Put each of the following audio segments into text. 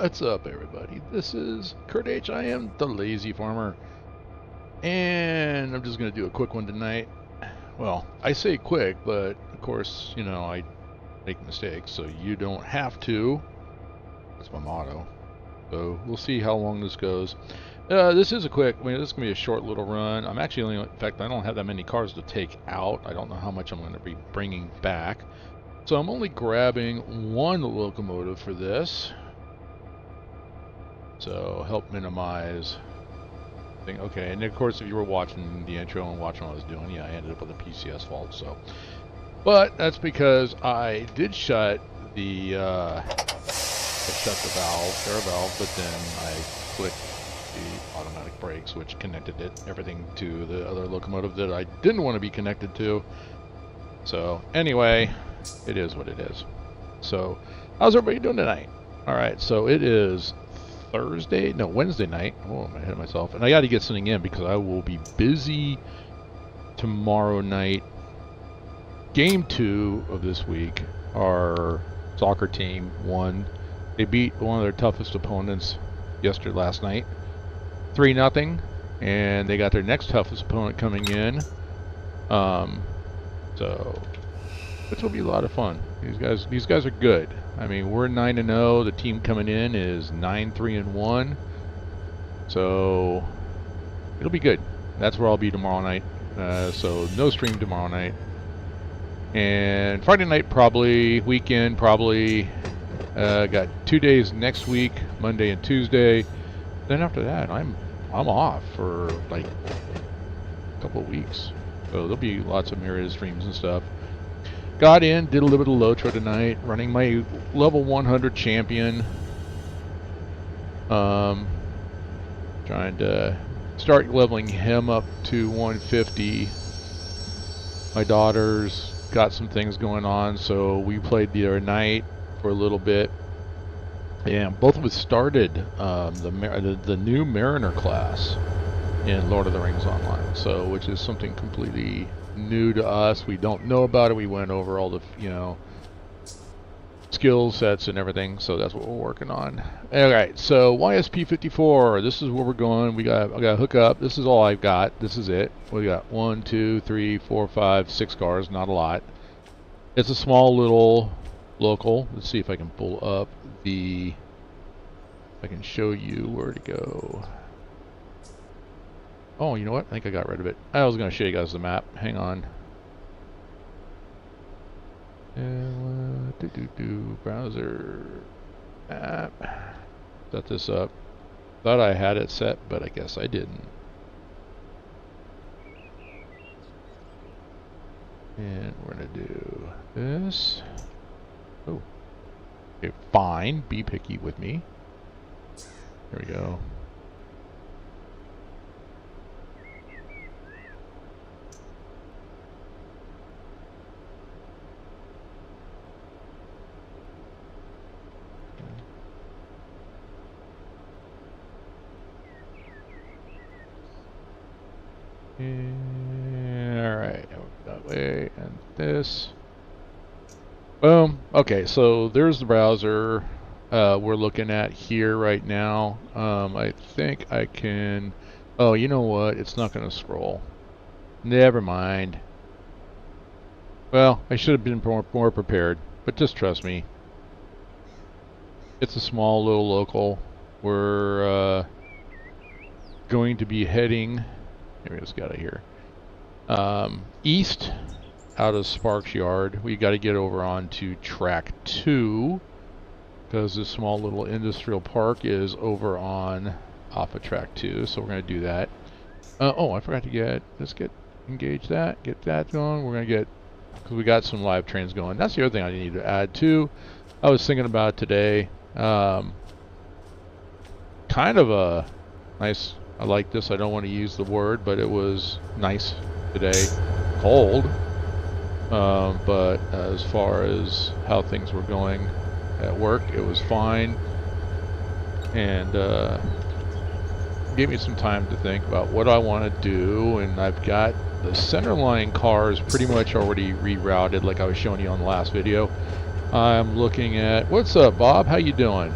What's up, everybody? This is Kurt H. I am the Lazy Farmer, and I'm just gonna do a quick one tonight. Well, I say quick, but of course, you know, I make mistakes, so you don't have to. That's my motto. So we'll see how long this goes. This is a quick. I mean, this is gonna be a short little run. I'm actually only, in fact, I don't have that many cars to take out. I don't know how much I'm going to be bringing back, so I'm only grabbing one locomotive for this. So help minimize thing. Okay, and of course if you were watching the intro and watching what I was doing, yeah, I ended up with a PCS fault. So, but that's because I did shut the valve, air valve, but then I clicked the automatic brakes, which connected everything to the other locomotive that I didn't want to be connected to. So anyway, it is what it is. So how's everybody doing tonight? All right, so it is Wednesday night. Oh, I'm ahead of myself. And I got to get something in because I will be busy tomorrow night. Game 2 of this week, our soccer team won. They beat one of their toughest opponents last night, 3-0, and they got their next toughest opponent coming in. So which will be a lot of fun. These guys are good. I mean, we're 9-0. The team coming in is 9-3-1. So it'll be good. That's where I'll be tomorrow night. So no stream tomorrow night. And Friday night probably. Weekend probably. Got 2 days next week, Monday and Tuesday. Then after that, I'm off for like a couple of weeks. So there'll be lots of myriad streams and stuff. Got in, did a little bit of Lotro tonight, running my level 100 champion. Trying to start leveling him up to 150. My daughter's got some things going on, so we played the other night for a little bit. And both of us started the new Mariner class in Lord of the Rings Online, so which is something completely new to us. We don't know about it. We went over all the, skill sets and everything, so that's what we're working on. Alright, so YSP54, this is where we're going. I gotta hook up. This is all I've got. This is it. We got 1, 2, 3, 4, 5, 6 cars, not a lot. It's a small little local. Let's see if I can pull up I can show you where to go. Oh, you know what? I think I got rid of it. I was going to show you guys the map. Hang on. Browser map. Set this up. Thought I had it set, but I guess I didn't. And we're going to do this. Oh. Okay, fine. Be picky with me. There we go. Alright, that way, and this. Boom. Okay, so there's the browser we're looking at here right now. I think I can... Oh, you know what? It's not going to scroll. Never mind. Well, I should have been more prepared, but just trust me. It's a small little local. We're going to be heading... Maybe I just got it here. East out of Sparks Yard. We got to get over onto track 2 because this small little industrial park is over on off of track 2. So we're going to do that. Oh, I forgot to let's engage that, get that going. We're going to because we got some live trains going. That's the other thing I need to add too. I was thinking about today. Kind of a nice. I like this. I don't want to use the word, but it was nice today. Cold. But as far as how things were going at work, it was fine. And gave me some time to think about what I want to do. And I've got the center line cars pretty much already rerouted like I was showing you on the last video. I'm looking at... What's up, Bob? How you doing?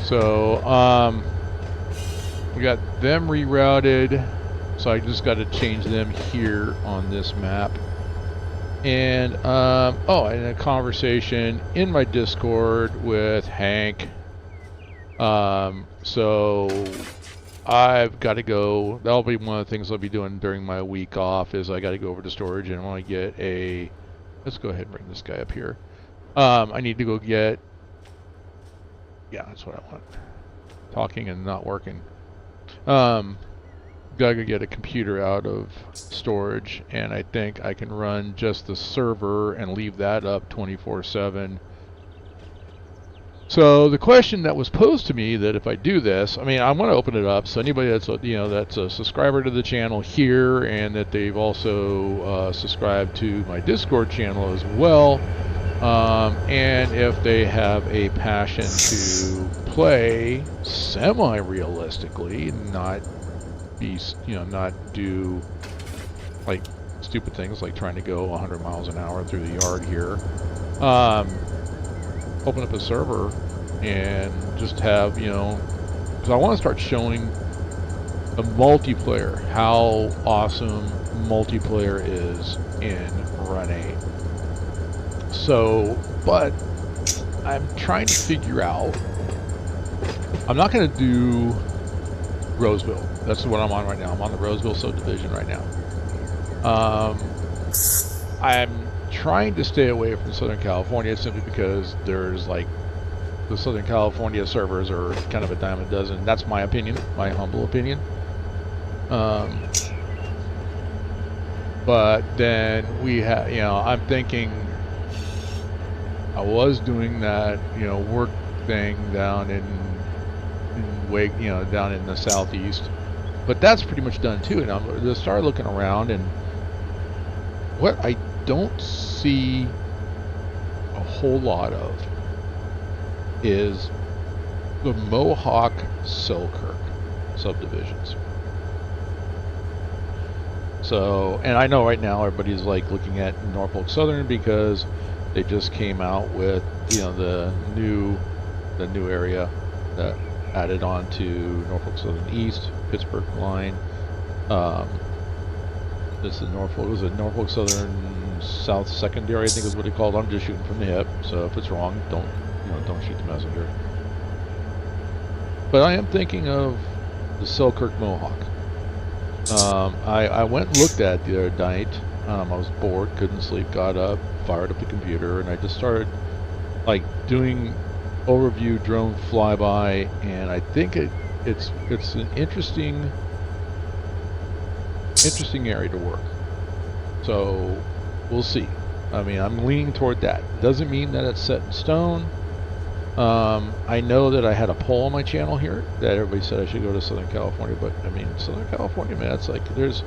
So, we got them rerouted. So I just got to change them here on this map. And, oh, and a conversation in my Discord with Hank. So I've got to go. That'll be one of the things I'll be doing during my week off is I got to go over to storage and I want to get a, let's go ahead and bring this guy up here. I need to go get, yeah, that's what I want. Talking and not working. Gotta get a computer out of storage, and I think I can run just the server and leave that up 24/7. So the question that was posed to me that if I do this, I mean, I want to open it up so anybody that's that's a subscriber to the channel here and that they've also subscribed to my Discord channel as well, and if they have a passion to play semi-realistically, not be not do like stupid things like trying to go 100 miles an hour through the yard here. Open up a server and just have, because I want to start showing the multiplayer, how awesome multiplayer is in Run8. So, but I'm trying to figure out, I'm not going to do Roseville. That's what I'm on right now. I'm on the Roseville subdivision right now. I'm trying to stay away from Southern California simply because there's like the Southern California servers are kind of a dime a dozen. That's my opinion, my humble opinion. But then we have, I'm thinking I was doing that, work thing down in Wake, down in the southeast, but that's pretty much done too. And I'm just started looking around, and what I don't see a whole lot of is the Mohawk Selkirk subdivisions. So, and I know right now everybody's like looking at Norfolk Southern because they just came out with the new area that added on to Norfolk Southern East, Pittsburgh line. This is Norfolk. Was it Norfolk Southern South Secondary? I think is what it called. I'm just shooting from the hip, so if it's wrong, don't shoot the messenger. But I am thinking of the Selkirk Mohawk. I went and looked at it the other night. I was bored, couldn't sleep, got up, fired up the computer, and I just started like doing overview drone flyby, and I think it's an interesting area to work. So we'll see. I mean, I'm leaning toward that. Doesn't mean that it's set in stone. I know that I had a poll on my channel here that everybody said I should go to Southern California, but I mean, Southern California, man, it's like the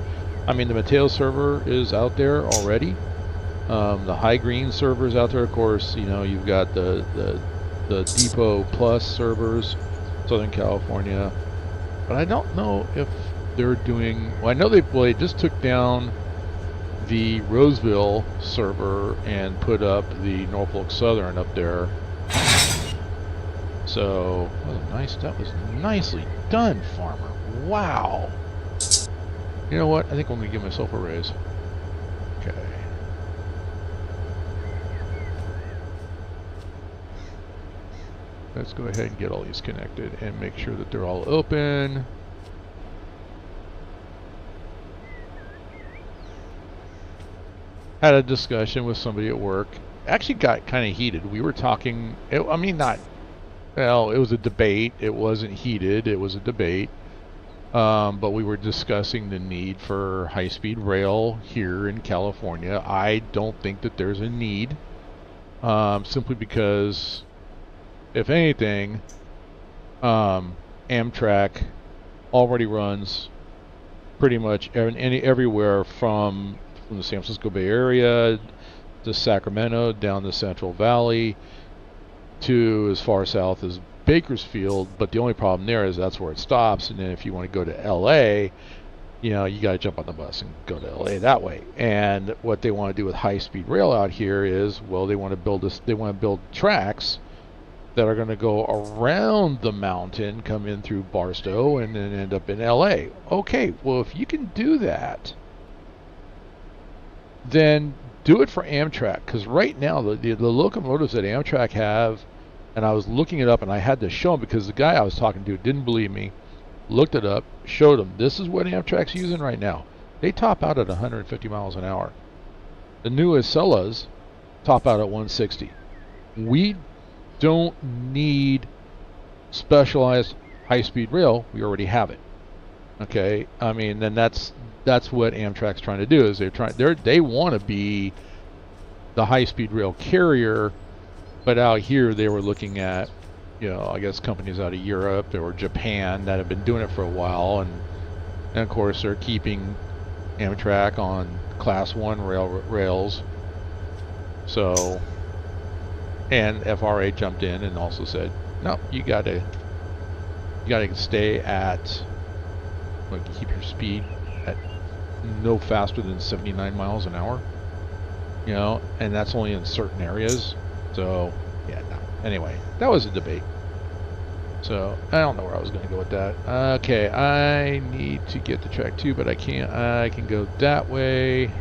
Mateo server is out there already. The High Green servers out there, of course. You've got the Depot Plus servers, Southern California, but I don't know if they're doing. Well, I know they just took down the Roseville server and put up the Norfolk Southern up there. So that was nicely done, Farmer. Wow. You know what? I think I'm gonna give myself a raise. Okay. Let's go ahead and get all these connected and make sure that they're all open. Had a discussion with somebody at work. Actually got kind of heated. We were talking, it was a debate. It wasn't heated, it was a debate. But we were discussing the need for high-speed rail here in California. I don't think that there's a need, simply because, if anything, Amtrak already runs pretty much everywhere from the San Francisco Bay Area to Sacramento, down the Central Valley, to as far south as Bakersfield. But the only problem there is that's where it stops, and then if you want to go to LA, you got to jump on the bus and go to LA that way. And what they want to do with high-speed rail out here is, well, they want to build tracks that are going to go around the mountain, come in through Barstow, and then end up in LA. Okay, well, if you can do that, then do it for Amtrak, because right now the locomotives that Amtrak have, and I was looking it up and I had to show him because the guy I was talking to didn't believe me, looked it up, showed him, this is what Amtrak's using right now. They top out at 150 miles an hour. The new Acellas top out at 160. We don't need specialized high-speed rail. We already have it. Okay, I mean, then that's what Amtrak's trying to do. Is they want to be the high-speed rail carrier, but out here they were looking at, you know, I guess companies out of Europe or Japan that have been doing it for a while, and of course they're keeping Amtrak on Class 1 rails. So, and FRA jumped in and also said, no, you gotta stay at, like, keep your speed at no faster than 79 miles an hour, you know, and that's only in certain areas. So yeah, no. Anyway, that was a debate. So I don't know where I was going to go with that. Okay, I need to get to track 2, but I can't. I can go that way.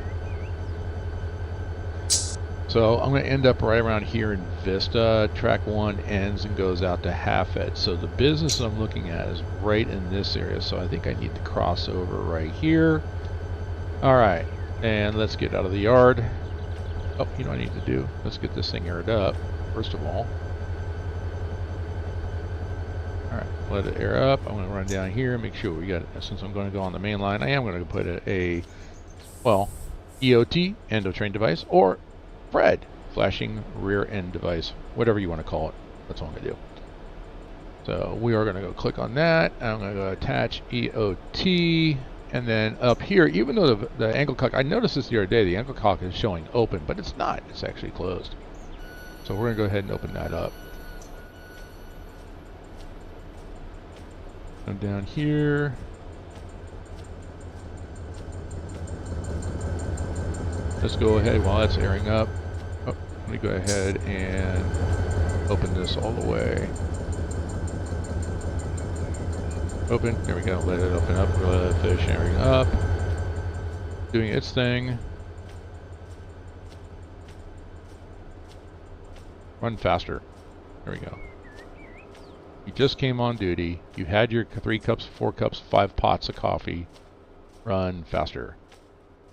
So I'm going to end up right around here in Vista. Track 1 ends and goes out to Halfett. So the business I'm looking at is right in this area. So I think I need to cross over right here. All right, and let's get out of the yard. Oh, you know what I need to do? Let's get this thing aired up, first of all. All right, let it air up. I'm going to run down here, make sure we got it. Since I'm going to go on the main line, I am going to put well, EOT, end of train device, or FRED, flashing rear end device, whatever you want to call it. That's what I'm going to do. So we are going to go click on that. I'm going to go attach EOT. And then up here, even though the angle cock, I noticed this the other day, the angle cock is showing open, but it's not. It's actually closed. So we're going to go ahead and open that up. Come down here. Let's go ahead while that's airing up. Oh, let me go ahead and open this all the way. Open. There we go. Let it open up. Let it finish airing up. Doing its thing. Run faster. There we go. You just came on duty. You had your 3 cups, 4 cups, 5 pots of coffee. Run faster.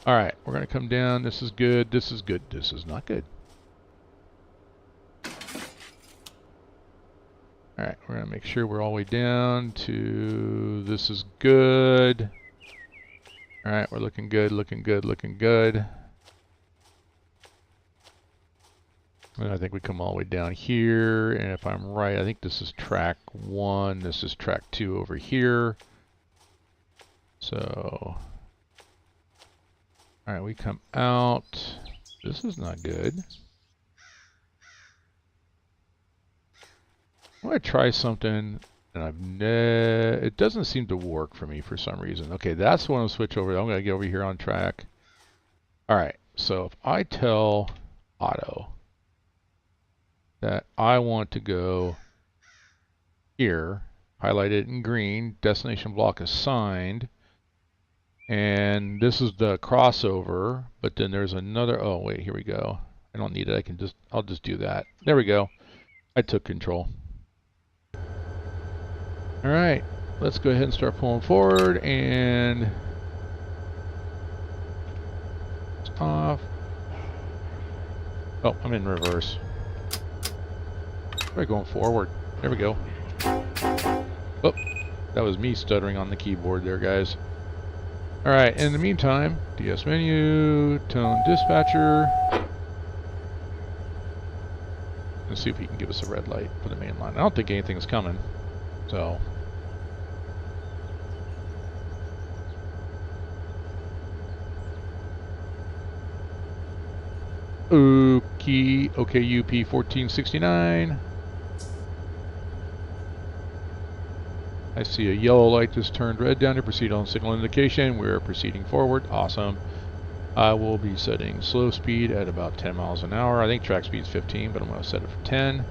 All right. We're going to come down. This is good. This is good. This is not good. All right, we're going to make sure we're all the way down to this is good. All right, we're looking good, looking good, looking good. And I think we come all the way down here. And if I'm right, I think this is track 1. This is track 2 over here. So, all right, we come out. This is not good. I'm going to try something, and it doesn't seem to work for me for some reason. Okay, that's when I'll switch over. I'm going to get over here on track. All right, so if I tell Auto that I want to go here, highlight it in green, destination block assigned, and this is the crossover, but then there's another, oh wait, here we go. I don't need it, I'll just do that. There we go. I took control. All right, let's go ahead and start pulling forward and off. Oh, I'm in reverse. We're going forward. There we go. Oh, that was me stuttering on the keyboard there, guys. All right, in the meantime, DS menu, tone dispatcher. Let's see if he can give us a red light for the main line. I don't think anything's coming, so. Okay, OKUP 1469. I see a yellow light just turned red down to proceed on signal indication. We're proceeding forward. Awesome. I will be setting slow speed at about 10 miles an hour. I think track speed is 15, but I'm going to set it for 10.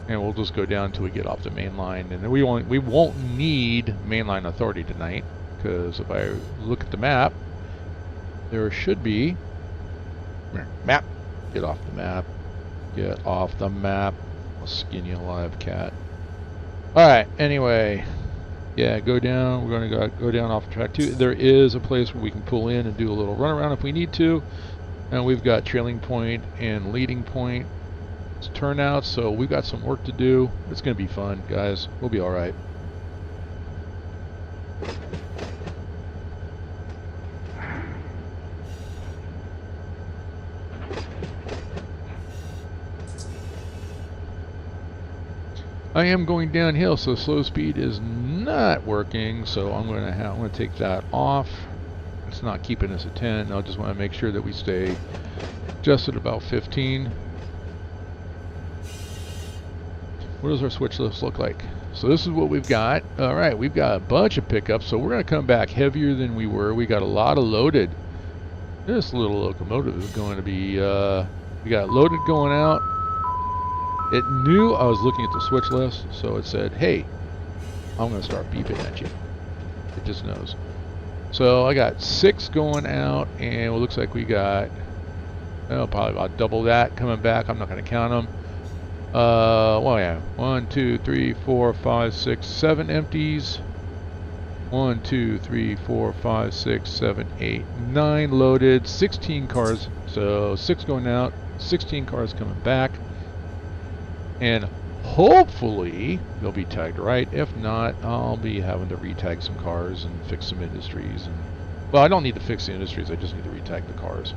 and we'll just go down until we get off the main line, and then we won't need mainline authority tonight, because if I look at the map, there should be map. Get off the map. Get off the map. I'll skin you alive, cat. All right. Anyway, yeah, go down. We're going to go down off track 2. There is a place where we can pull in and do a little runaround if we need to. And we've got trailing point and leading point turnout, so we've got some work to do. It's going to be fun, guys. We'll be all right. I am going downhill, so slow speed is not working, so I'm going to take that off. It's not keeping us at 10. I just want to make sure that we stay just at about 15. What does our switch list look like? So this is what we've got. All right, we've got a bunch of pickups, so we're going to come back heavier than we were. We got a lot of loaded. This little locomotive is going to be, we got loaded going out. It knew I was looking at the switch list, so it said, hey, I'm going to start beeping at you. It just knows. So I got 6 going out, and it looks like we got, well, probably about double that coming back. I'm not going to count them. Well, yeah, 1, 2, 3, 4, 5, 6, 7 empties. 1, 2, 3, 4, 5, 6, 7, 8, 9 loaded, 16 cars. So 6 going out, 16 cars coming back. And hopefully they'll be tagged right. If not, I'll be having to retag some cars and fix some industries. And, well, I don't need to fix the industries, I just need to retag the cars.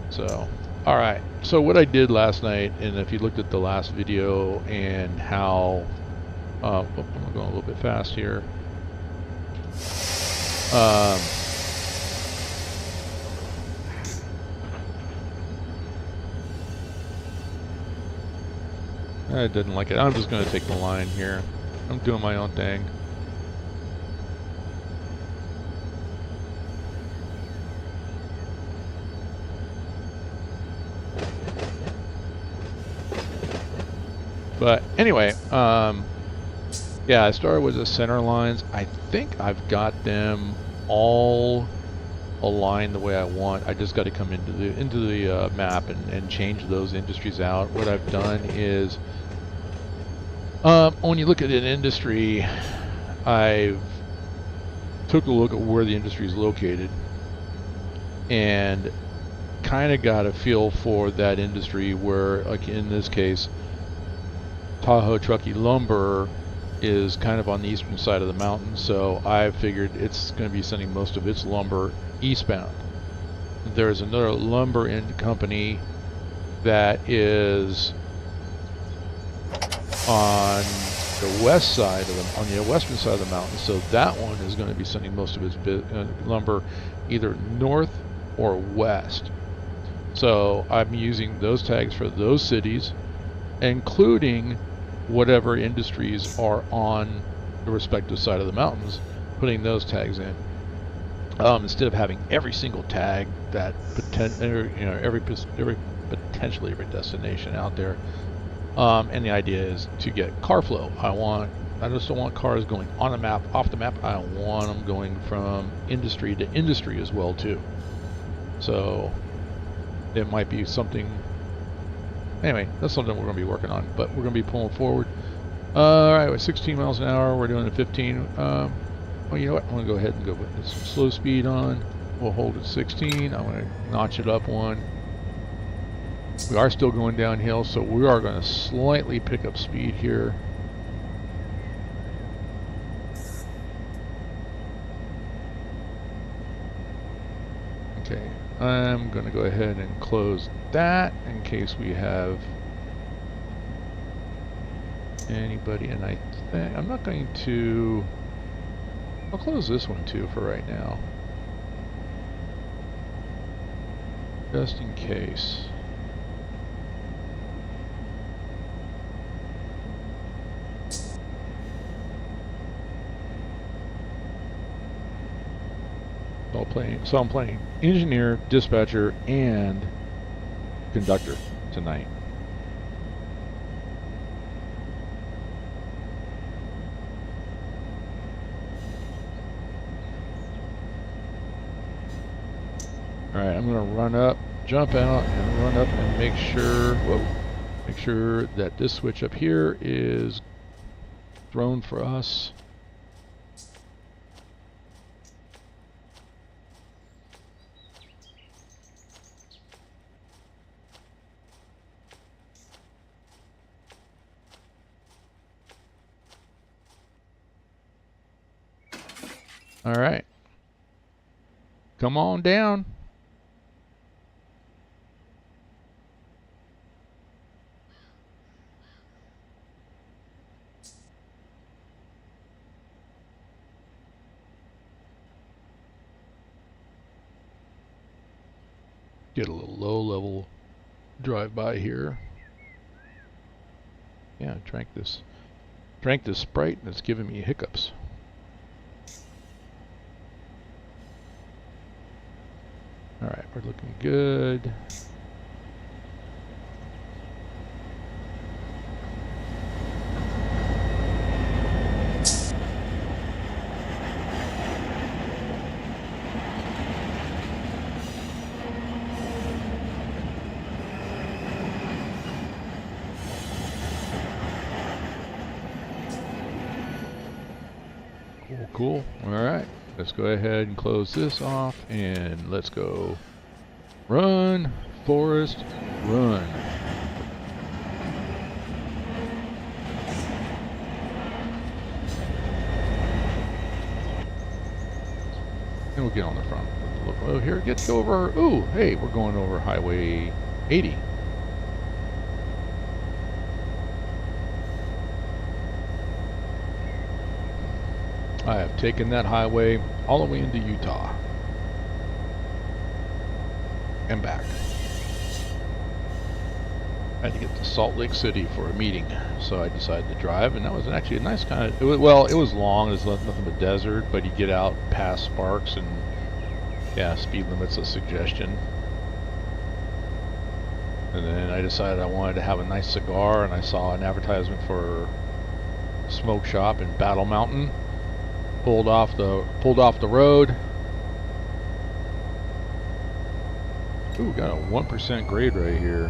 So, alright. So what I did last night, and if you looked at the last video and how... I'm going a little bit fast here. I didn't like it. I'm just going to take the line here. I'm doing my own thing. But anyway, yeah, I started with the center lines. I think I've got them all aligned the way I want. I just got to come into the map and change those industries out. What I've done is, when you look at an industry, I've took a look at where the industry is located and kind of got a feel for that industry where, like in this case, Tahoe Truckee Lumber is kind of on the eastern side of the mountain, so I figured it's going to be sending most of its lumber eastbound. There's another lumber company that is on the west side of on the western side of the mountain, so that one is going to be sending most of its lumber either north or west. So I'm using those tags for those cities, including whatever industries are on the respective side of the mountains, putting those tags in. Instead of having every single tag that potentially every destination out there. And the idea is to get car flow. I just don't want cars going on the map, off the map. I want them going from industry to industry as well too. So it might be something. Anyway, that's something we're going to be working on, but we're going to be pulling forward. All right, with 16 miles an hour, we're doing a 15. Well, you know what? I'm going to go ahead and go with some slow speed on. We'll hold at 16. I'm going to notch it up 1. We are still going downhill, so we are going to slightly pick up speed here. Okay, I'm going to go ahead and close that in case we have anybody, and I think I'm not going to. I'll close this one too for right now, just in case. So I'm playing engineer, dispatcher, and conductor tonight. Alright, I'm gonna run up, jump out, and run up and make sure, make sure that this switch up here is thrown for us. Alright. Come on down. Get a little low level drive by here. Yeah, drank this Sprite and it's giving me hiccups. Alright, we're looking good. Cool. Alright, let's go ahead and close this off and let's go. Run, Forest, run. And we'll get on the front. Look, oh, here, get over. Ooh, hey, we're going over Highway 80. I have taken that highway all the way into Utah and back. I had to get to Salt Lake City for a meeting, so I decided to drive, and that was actually a nice kind of. It was long. It was nothing but desert, but you get out past Sparks, and yeah, speed limit's a suggestion. And then I decided I wanted to have a nice cigar, and I saw an advertisement for a smoke shop in Battle Mountain. Pulled off the road. Ooh, got a 1% grade right here.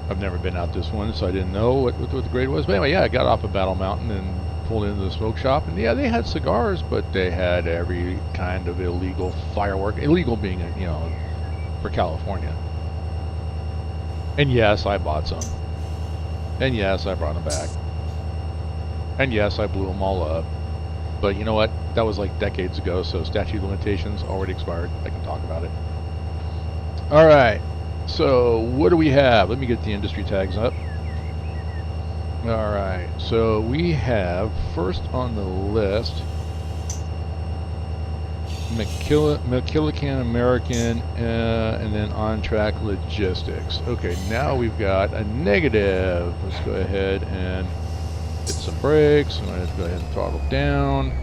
I've never been out this one, so I didn't know what the grade was. But anyway, yeah, I got off of Battle Mountain and pulled into the smoke shop, and yeah, they had cigars, but they had every kind of illegal firework. Illegal being, you know, for California. And yes, I bought some. And yes, I brought them back. And yes, I blew them all up. But you know what? That was like decades ago, so statute of limitations already expired. I can talk about it. Alright, so what do we have? Let me get the industry tags up. Alright, so we have first on the list McKillican American, and then On Track Logistics. Okay, now we've got a negative. Let's go ahead and hit some brakes. I'm going to go ahead and throttle down.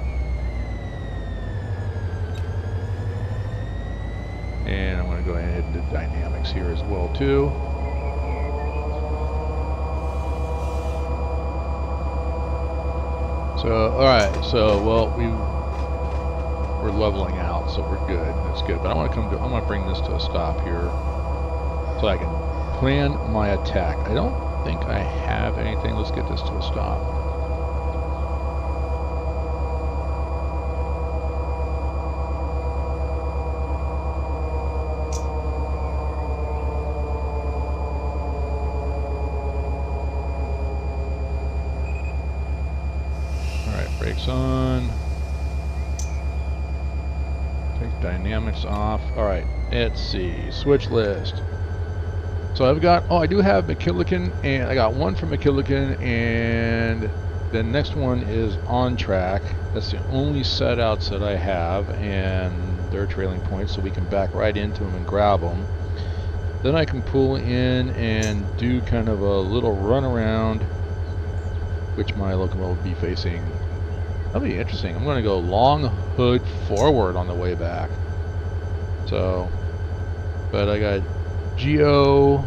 And I'm going to go ahead and do dynamics here as well too. So, alright, so well we're leveling out, so we're good. That's good. But I want to bring this to a stop here so I can plan my attack. I don't think I have anything. Let's get this to a stop. Alright, brakes on. Take dynamics off. Alright, let's see. Switch list. So I've got, I do have McKillican, and I got one from McKillican, and the next one is On Track. That's the only set outs that I have, and they're trailing points, so we can back right into them and grab them. Then I can pull in and do kind of a little run around, which my locomotive will be facing. That'll be interesting. I'm going to go long hood forward on the way back. So, but I got Geo,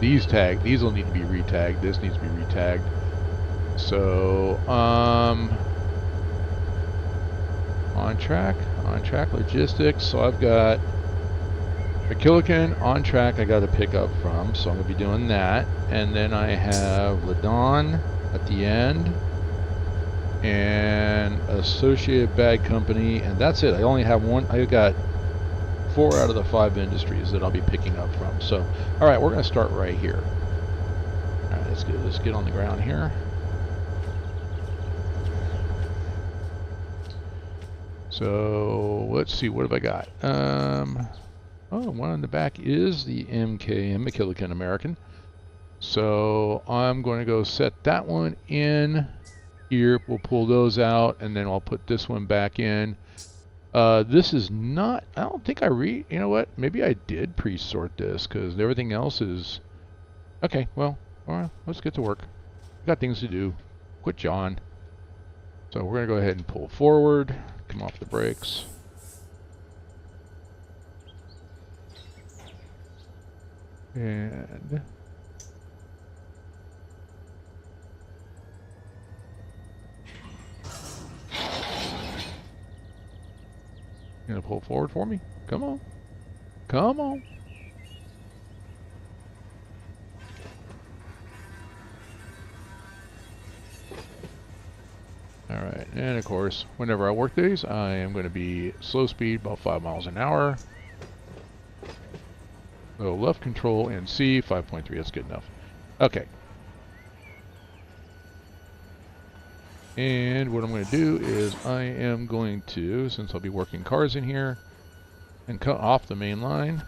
these will need to be retagged. This needs to be retagged. So, On track logistics. So I've got a Killican on track I got to pick up from, so I'm going to be doing that. And then I have Ladon at the end, and Associated Bag Company, and that's it. I only have one. I got 4 out of the 5 industries that I'll be picking up from. So, all right, we're going to start right here. All right, let's get on the ground here. So let's see, what have I got? Oh, one on the back is the MKM, McKillican American. So I'm going to go set that one in here. We'll pull those out, and then I'll put this one back in. This is not, I don't think you know what? Maybe I did pre-sort this, because everything else is, okay, well, all right, let's get to work. We got things to do. Quit John. So we're going to go ahead and pull forward, come off the brakes. And you gonna pull forward for me? Come on. Come on. Alright, and of course, whenever I work these, I am going to be slow speed, about 5 miles an hour. So left control and C, 5.3, that's good enough. Okay. And what I'm going to do is I am going to, since I'll be working cars in here, and cut off the main line.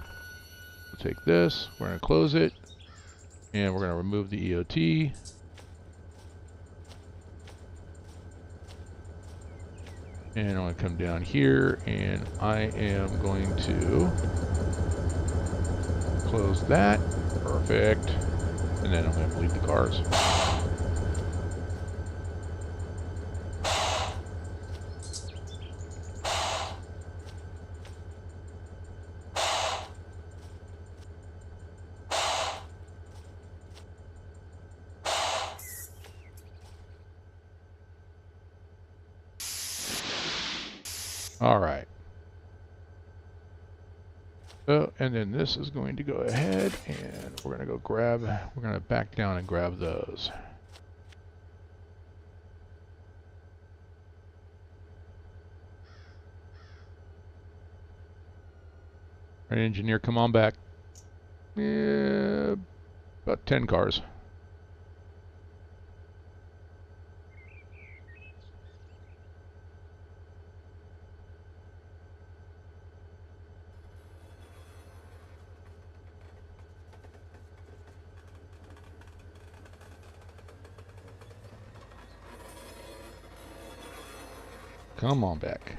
We'll take this, we're going to close it, and we're going to remove the EOT. And I'm going to come down here, and I am going to close that. Perfect. And then I'm going to bleed the cars. All right. So, and then this is going to go ahead, and we're going to we're going to back down and grab those. All right, engineer, come on back. Yeah, about 10 cars. Come on back.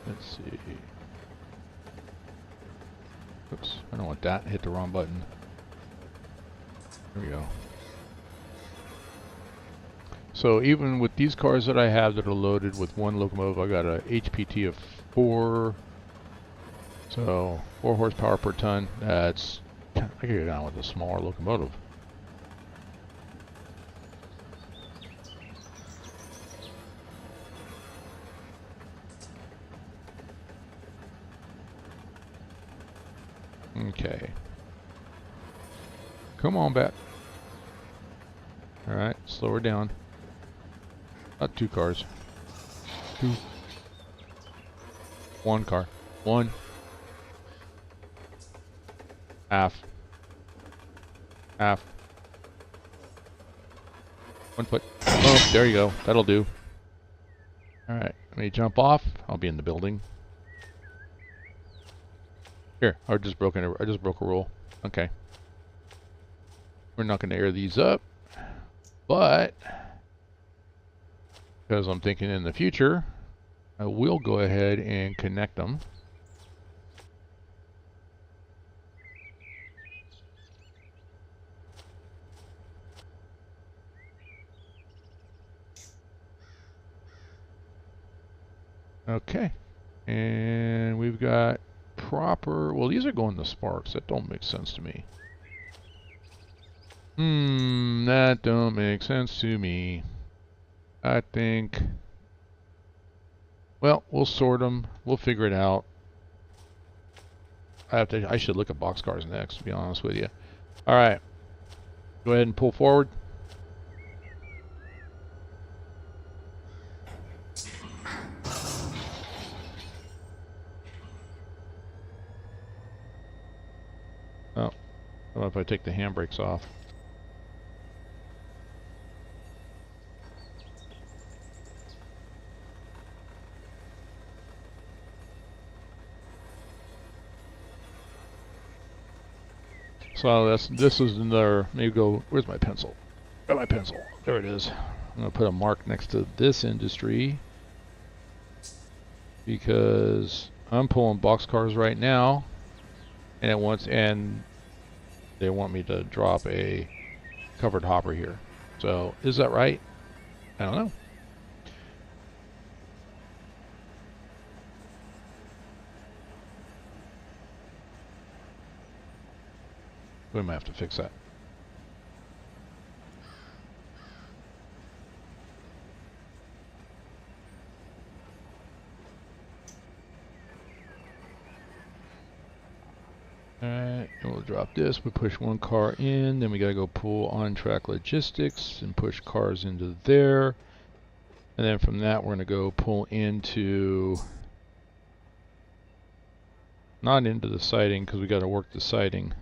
Let's see. Oops, I don't want that. Hit the wrong button. There we go. So even with these cars that I have that are loaded with one locomotive, I got a HPT of 4. So 4 horsepower per ton. That's, I could get down with a smaller locomotive. Okay. Come on back. Alright, slow her down. Not 2 cars. 2. 1 car. 1. Half. Half. 1 foot. Oh, there you go. That'll do. Alright. Let me jump off. I'll be in the building. Here, I just broke a rule. Okay. We're not going to air these up, but because I'm thinking in the future, I will go ahead and connect them. Okay, and we've got proper, well, these are going to sparks. That don't make sense to me. That don't make sense to me. I think, well, we'll sort them. We'll figure it out. I should look at boxcars next, to be honest with you. All right, go ahead and pull forward. Oh, how about if I take the handbrakes off? So this is another, maybe go, where's my pencil? Got my pencil. There it is. I'm going to put a mark next to this industry because I'm pulling boxcars right now, and they want me to drop a covered hopper here. So is that right? I don't know. We might have to fix that. Alright, and we'll drop this. We push one car in, then we gotta go pull on-track logistics and push cars into there. And then from that, we're gonna go pull into, not into the siding because we gotta work the siding.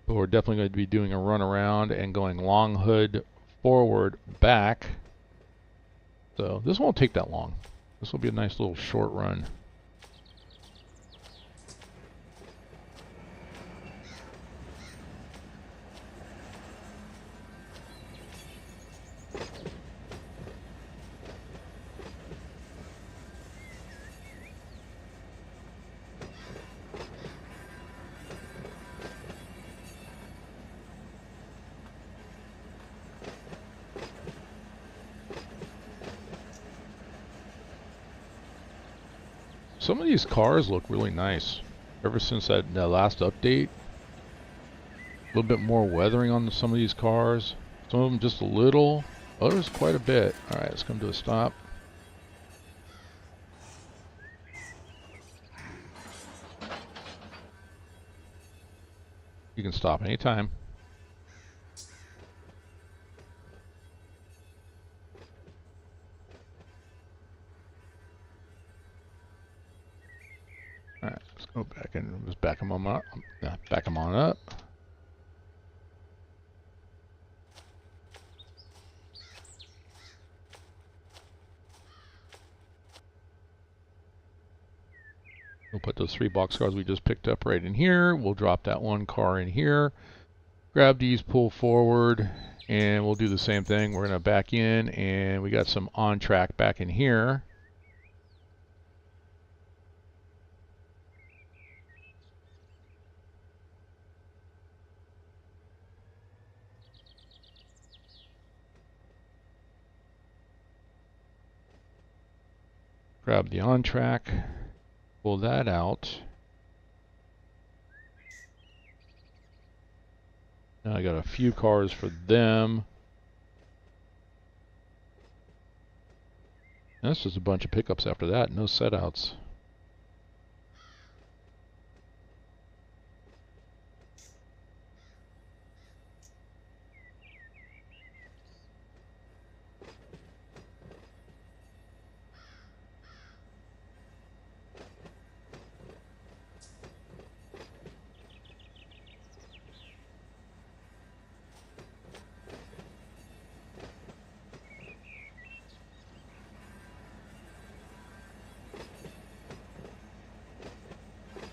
But we're definitely going to be doing a run around and going long hood forward back. So this won't take that long. This will be a nice little short run. Some of these cars look really nice. Ever since that last update, a little bit more weathering on some of these cars. Some of them just a little, others quite a bit. All right, let's come to a stop. You can stop anytime. All right, let's go back and just back them on up. Back them on up. We'll put those 3 boxcars we just picked up right in here. We'll drop that one car in here. Grab these, pull forward, and we'll do the same thing. We're going to back in, and we got some on track back in here. Grab the on track, pull that out. Now I got a few cars for them. And that's just a bunch of pickups after that, no setouts.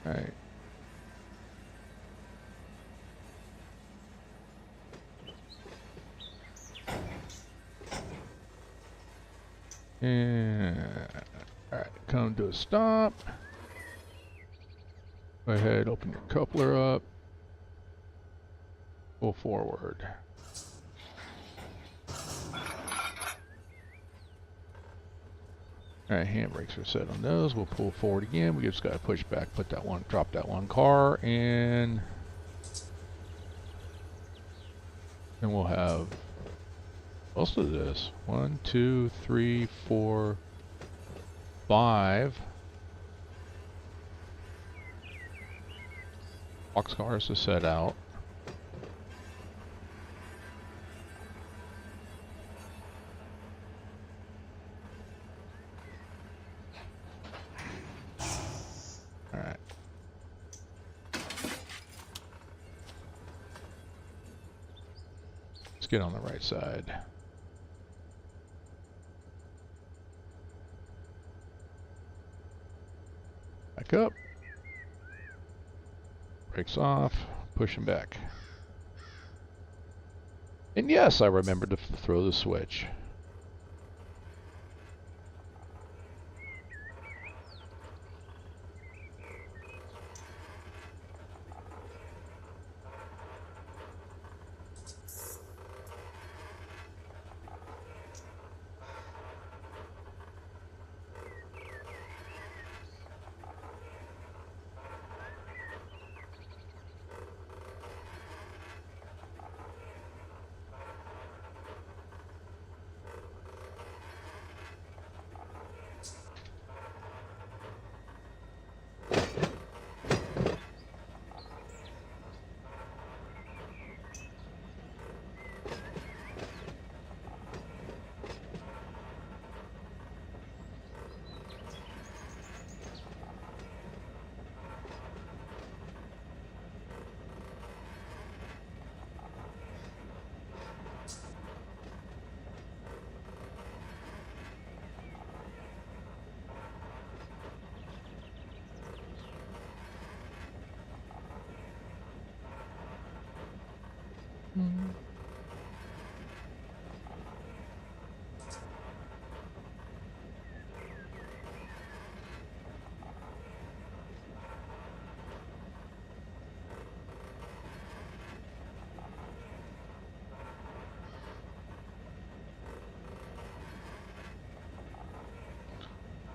Alright. And alright, come to a stop. Go ahead, open your coupler up. Pull forward. Alright, handbrakes are set on those. We'll pull forward again. We just gotta push back, put that one, drop that one car, and then we'll have most of this. 1, 2, 3, 4, 5 boxcars to set out. Alright. Let's get on the right side. Back up. Brakes off. Pushing back. And yes, I remembered to throw the switch.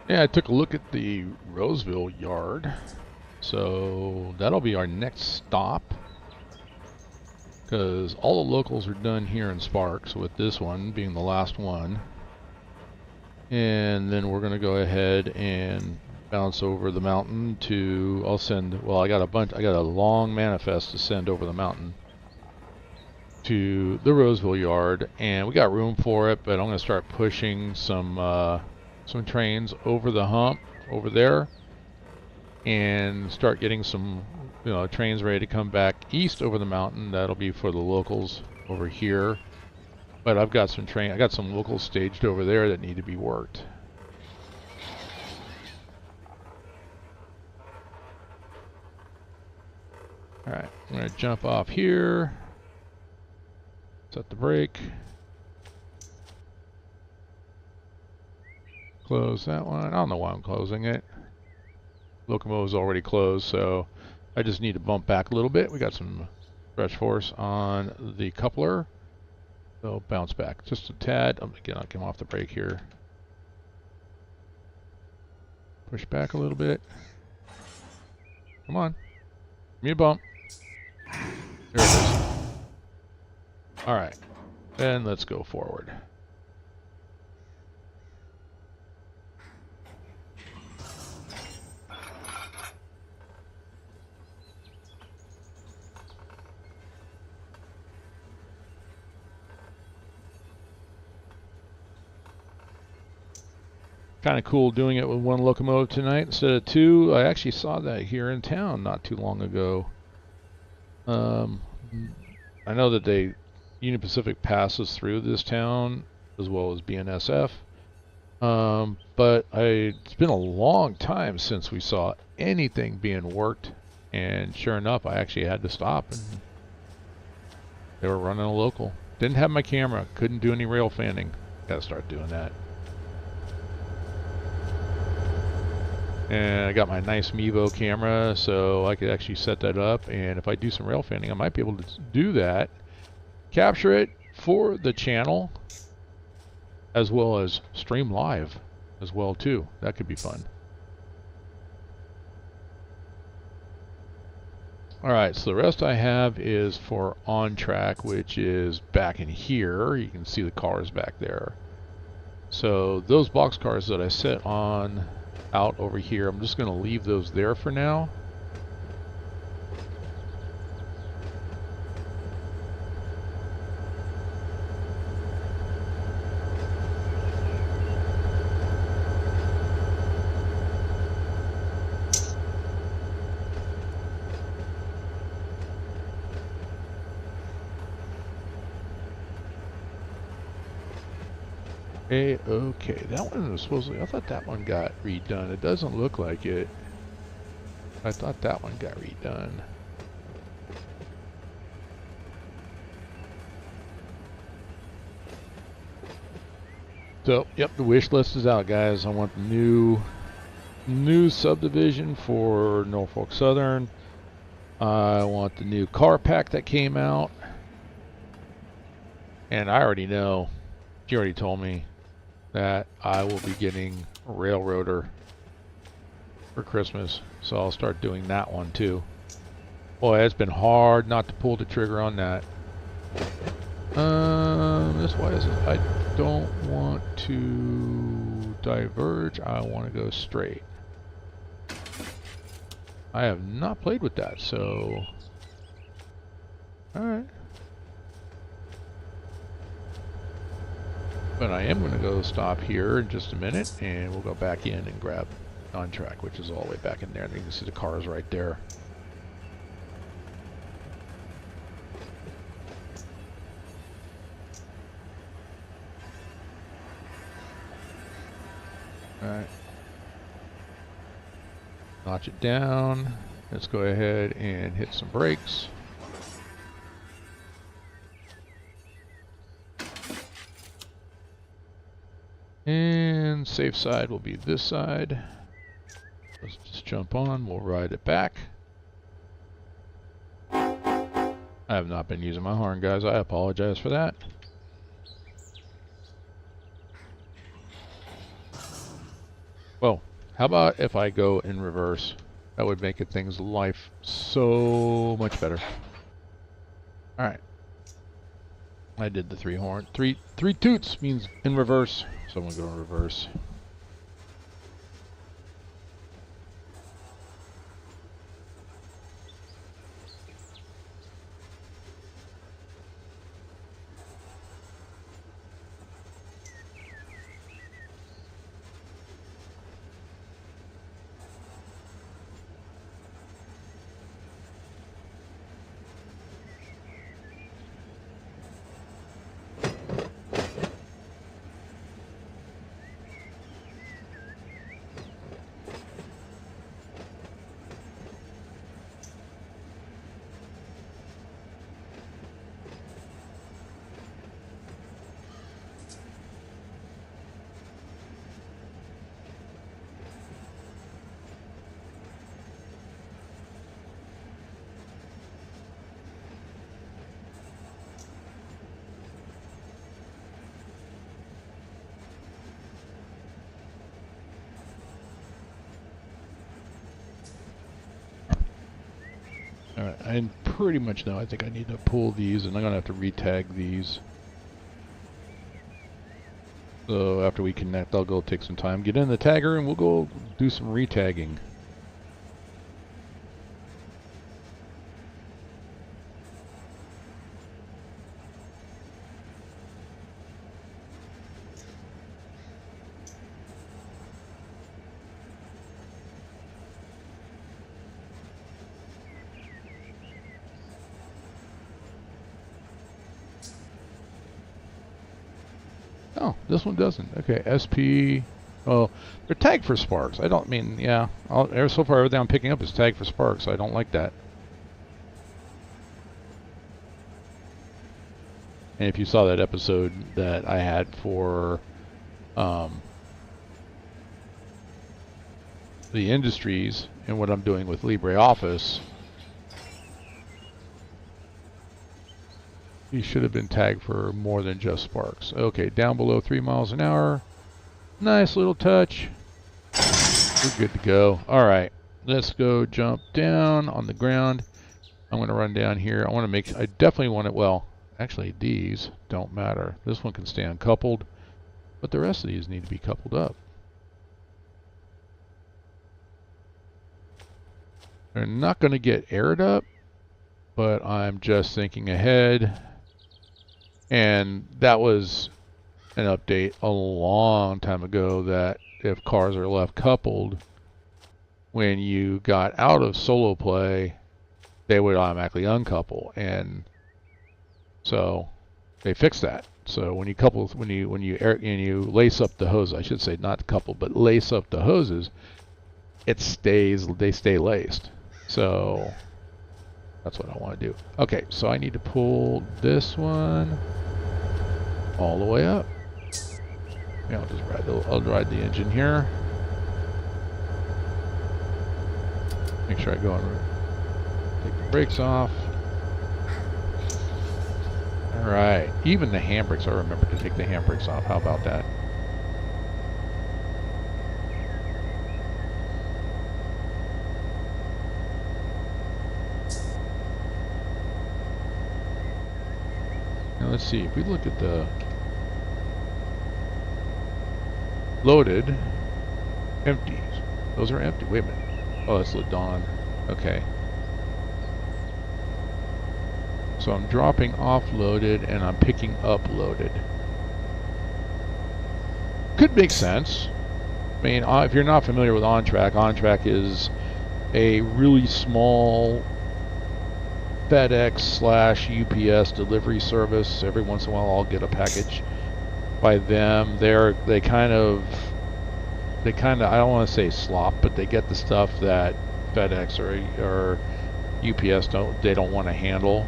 Yeah, I took a look at the Roseville yard. So that'll be our next stop. Because all the locals are done here in Sparks, with this one being the last one. And then we're going to go ahead and bounce over the mountain to, I'll send, well, I got a long manifest to send over the mountain to the Roseville yard. And we got room for it, but I'm going to start pushing some trains over the hump over there and start getting some trains ready to come back east over the mountain. That'll be for the locals over here, but I got some locals staged over there that need to be worked. Alright, I'm going to jump off here, set the brake, close that one. I don't know why I'm closing it. Locomotive's already closed, so I just need to bump back a little bit. We got some stretch force on the coupler, so bounce back just a tad. Again, I'll come off the brake here. Push back a little bit. Come on, give me a bump. There it is. All right, and let's go forward. Kind of cool doing it with one locomotive tonight instead of two. I actually saw that here in town not too long ago. I know that Union Pacific passes through this town as well as BNSF, But it's been a long time since we saw anything being worked, and sure enough, I actually had to stop, and they were running a local. Didn't have my camera, couldn't do any rail fanning. Gotta start doing that. And I got my nice Mevo camera, so I could actually set that up, and if I do some rail fanning, I might be able to do that, capture it for the channel, as well as stream live as well too. That could be fun. Alright, so the rest I have is for on track, which is back in here. You can see the cars back there. So those box cars that I set on out over here, I'm just going to leave those there for now. Okay, that one was supposedly, I thought that one got redone. It doesn't look like it. I thought that one got redone. So, yep, the wish list is out, guys. I want the new subdivision for Norfolk Southern. I want the new car pack that came out. And I already know, she already told me that I will be getting a Railroader for Christmas. So I'll start doing that one too. Boy, it's been hard not to pull the trigger on that. This why is it? I don't want to diverge. I want to go straight. I have not played with that, so alright. But I am going to go stop here in just a minute, and we'll go back in and grab on track, which is all the way back in there. And you can see the cars right there. Alright. Notch it down. Let's go ahead and hit some brakes. And safe side will be this side. Let's just jump on. We'll ride it back. I have not been using my horn, guys. I apologize for that. Well, how about if I go in reverse? That would make things life so much better. Alright. I did the three horn. Three toots means in reverse. So I'm going to go in reverse. Alright, I pretty much know. I think I need to pull these, and I'm going to have to re-tag these. So after we connect, I'll go take some time, get in the tagger, and we'll go do some re-tagging. Oh, this one doesn't. Okay, SP. Oh, they're tagged for sparks. I don't mean, yeah. So far, everything I'm picking up is tagged for sparks. So I don't like that. And if you saw that episode that I had for the industries and what I'm doing with LibreOffice, he should have been tagged for more than just sparks. Okay, down below 3 miles an hour. Nice little touch. We're good to go. All right, let's go jump down on the ground. I'm going to run down here. I definitely want it, well, actually these don't matter. This one can stay uncoupled, but the rest of these need to be coupled up. They're not going to get aired up, but I'm just thinking ahead. And that was an update a long time ago that if cars are left coupled, when you got out of solo play, they would automatically uncouple. And so they fixed that. So when you lace up the hose, I should say not couple, but lace up the hoses, they stay laced. So that's what I want to do. Okay, so I need to pull this one all the way up. Yeah, I'll ride the engine here. Make sure I go and take the brakes off. All right, even the handbrakes, I remember to take the handbrakes off. How about that? Now let's see, if we look at the loaded empties, those are empty. Wait a minute. Oh, that's Ladon. Okay. So I'm dropping off loaded and I'm picking up loaded. Could make sense. I mean, if you're not familiar with OnTrack is a really small FedEx/UPS delivery service. Every once in a while I'll get a package by them. They kind of, I don't want to say slop, but they get the stuff that FedEx or UPS don't want to handle.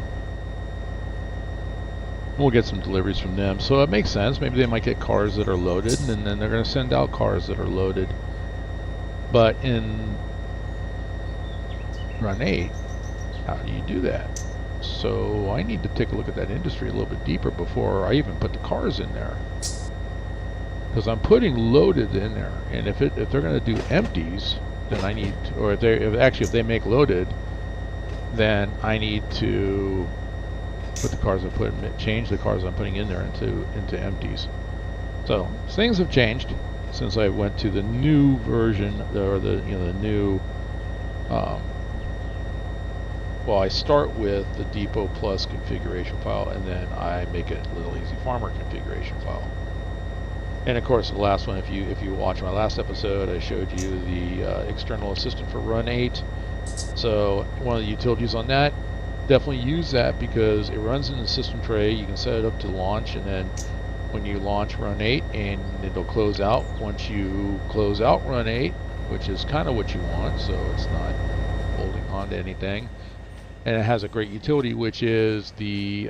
We'll get some deliveries from them, so it makes sense. Maybe they might get cars that are loaded, and then they're going to send out cars that are loaded. But in Run8, how do you do that? So I need to take a look at that industry a little bit deeper before I even put the cars in there, because I'm putting loaded in there. And if they're going to do empties, then I need to, or if they make loaded, then I need to change the cars I'm putting in there into empties. So things have changed since I went to the new version, or the new. Well, I start with the Depot Plus configuration file, and then I make it the TheLazyFarmer configuration file. And of course, the last one, if you watch my last episode, I showed you the external assistant for Run8. So one of the utilities on that, definitely use that because it runs in the system tray. You can set it up to launch, and then when you launch Run8, and it'll close out once you close out Run8, which is kind of what you want, so it's not holding on to anything. And it has a great utility, which is the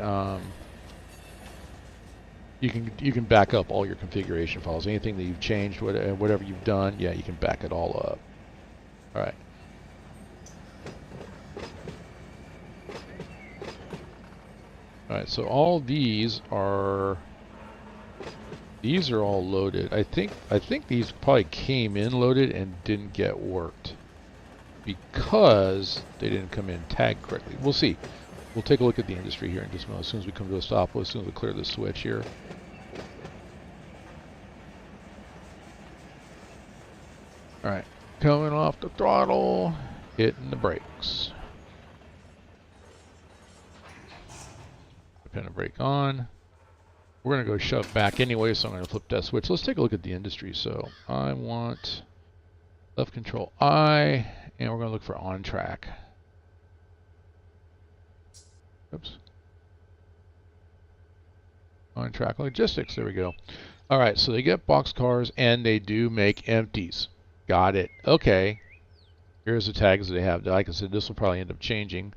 you can back up all your configuration files, anything that you've changed, whatever you've done. Yeah, you can back it all up. All right. All right, so all these are all loaded. I think these probably came in loaded and didn't get worked because they didn't come in tagged correctly. We'll see. We'll take a look at the industry here in just a moment. As soon as we come to a stop, as soon as we clear the switch here. All right, coming off the throttle, hitting the brakes. Pin and brake on. We're going to go shove back anyway, so I'm going to flip that switch. Let's take a look at the industry. So I want left control I, and we're going to look for OnTrack. Oops. OnTrack logistics, there we go. All right, so they get boxcars and they do make empties. Got it. Okay. Here's the tags they have. Like I said, this will probably end up changing.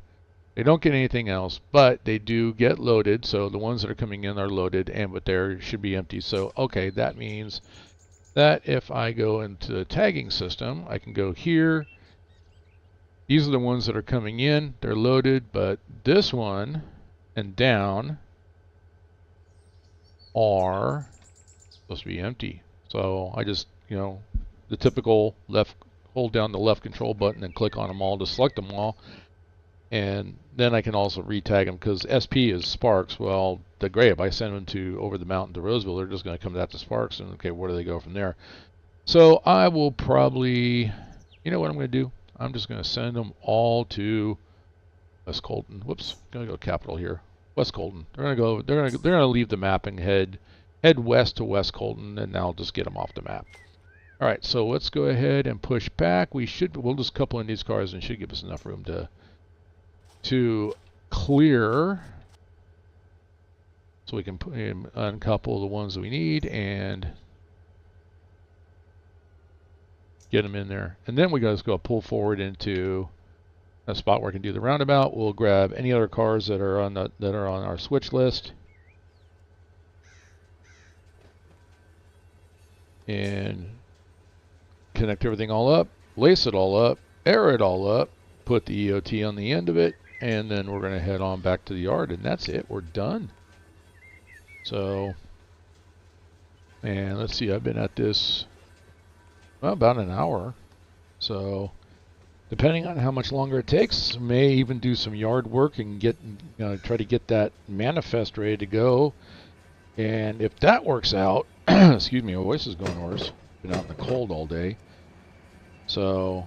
They don't get anything else, but they do get loaded. So the ones that are coming in are loaded, but there should be empty. So, okay, that means that if I go into the tagging system, I can go here. These are the ones that are coming in. They're loaded, but this one and down are supposed to be empty. So I just, the typical left, hold down the left control button and click on them all to select them all. And then I can also retag them because SP is Sparks. Well, the gray, if I send them to over the mountain to Roseville, they're just going to come out to Sparks. And okay, where do they go from there? So I will probably, you know what I'm going to do? I'm just going to send them all to West Colton. Whoops, going to go capital here. West Colton. They're going to go. They're going to leave the map and head west to West Colton, and now I'll just get them off the map. All right, so let's go ahead and push back. We'll just couple in these cars and should give us enough room to clear, so we can uncouple the ones that we need and get them in there. And then we just go pull forward into a spot where we can do the roundabout. We'll grab any other cars that are on our switch list and connect everything all up, lace it all up, air it all up, put the EOT on the end of it, and then we're going to head on back to the yard, and that's it. We're done. So, and let's see, I've been at this about an hour. So, depending on how much longer it takes, may even do some yard work and try to get that manifest ready to go. And if that works out, excuse me, my voice is going hoarse. Been out in the cold all day. So,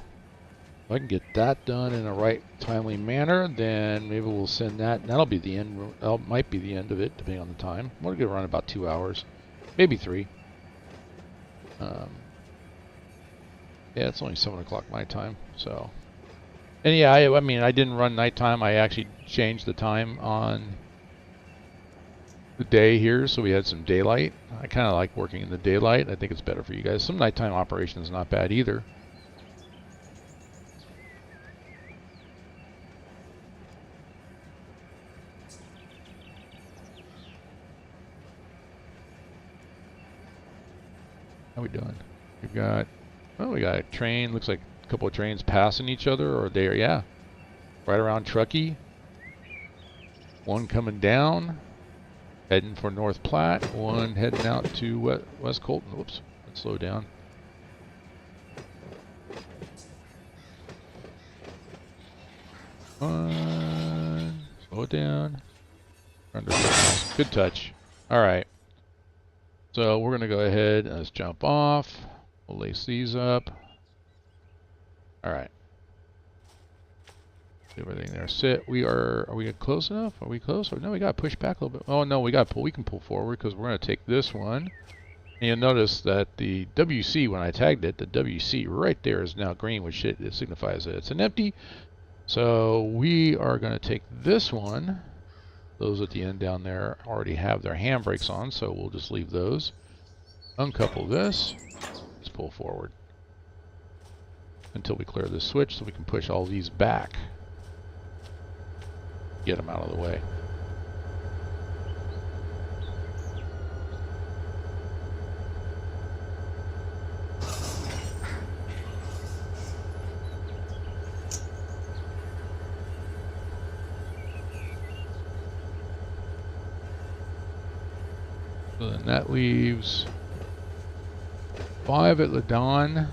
if I can get that done in a right, timely manner, then maybe we'll send that. And that'll be the end. Might be the end of it, depending on the time. We're going to run about 2 hours, maybe 3. Yeah, it's only 7 o'clock my time. So, and yeah, I mean, I didn't run nighttime. I actually changed the time on the day here, so we had some daylight. I kind of like working in the daylight. I think it's better for you guys. Some nighttime operation is not bad either. How we doing? We've got, well, we got a train. Looks like a couple of trains passing each other, or there, yeah, right around Truckee. One coming down, heading for North Platte. One heading out to West Colton. Whoops, let's slow down. Slow it down. Good touch. All right. So we're going to go ahead and let's jump off. We'll lace these up. All right. Do everything there. Sit. Are we close enough? Are we close? Or no, we got to push back a little bit. Oh no, we got to pull. We can pull forward because we're going to take this one. And you'll notice that the WC, when I tagged it, the WC right there is now green, which it signifies that it's an empty. So we are going to take this one. Those at the end down there already have their handbrakes on, so we'll just leave those. Uncouple this. Let's pull forward until we clear this switch so we can push all these back. Get them out of the way. So then that leaves 5 at Ladon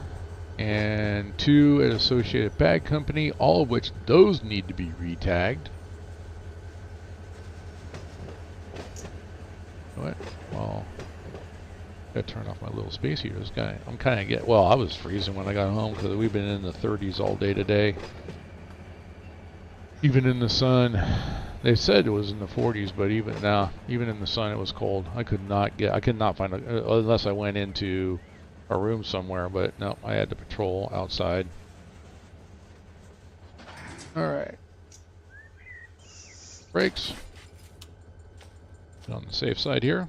and 2 at Associated Bag Company, all of which those need to be retagged. What? Well, gotta turn off my little space heaters. I'm kind of well, I was freezing when I got home because we've been in the 30s all day today. Even in the sun. They said it was in the 40s, but even in the sun, it was cold. I could not find unless I went into a room somewhere, but no, I had to patrol outside. All right. Brakes. On the safe side here.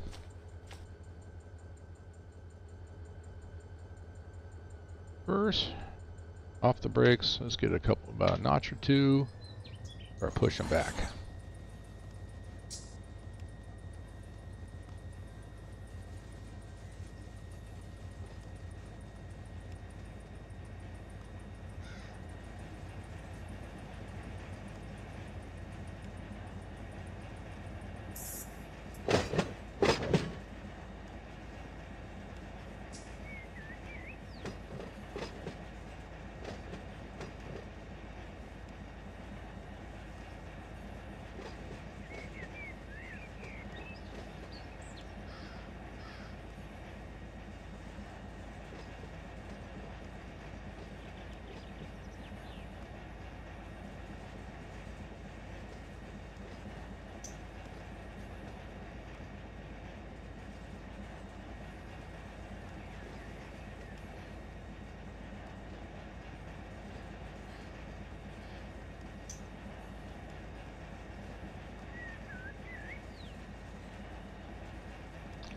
First, off the brakes. Let's get about a notch or two, or push them back.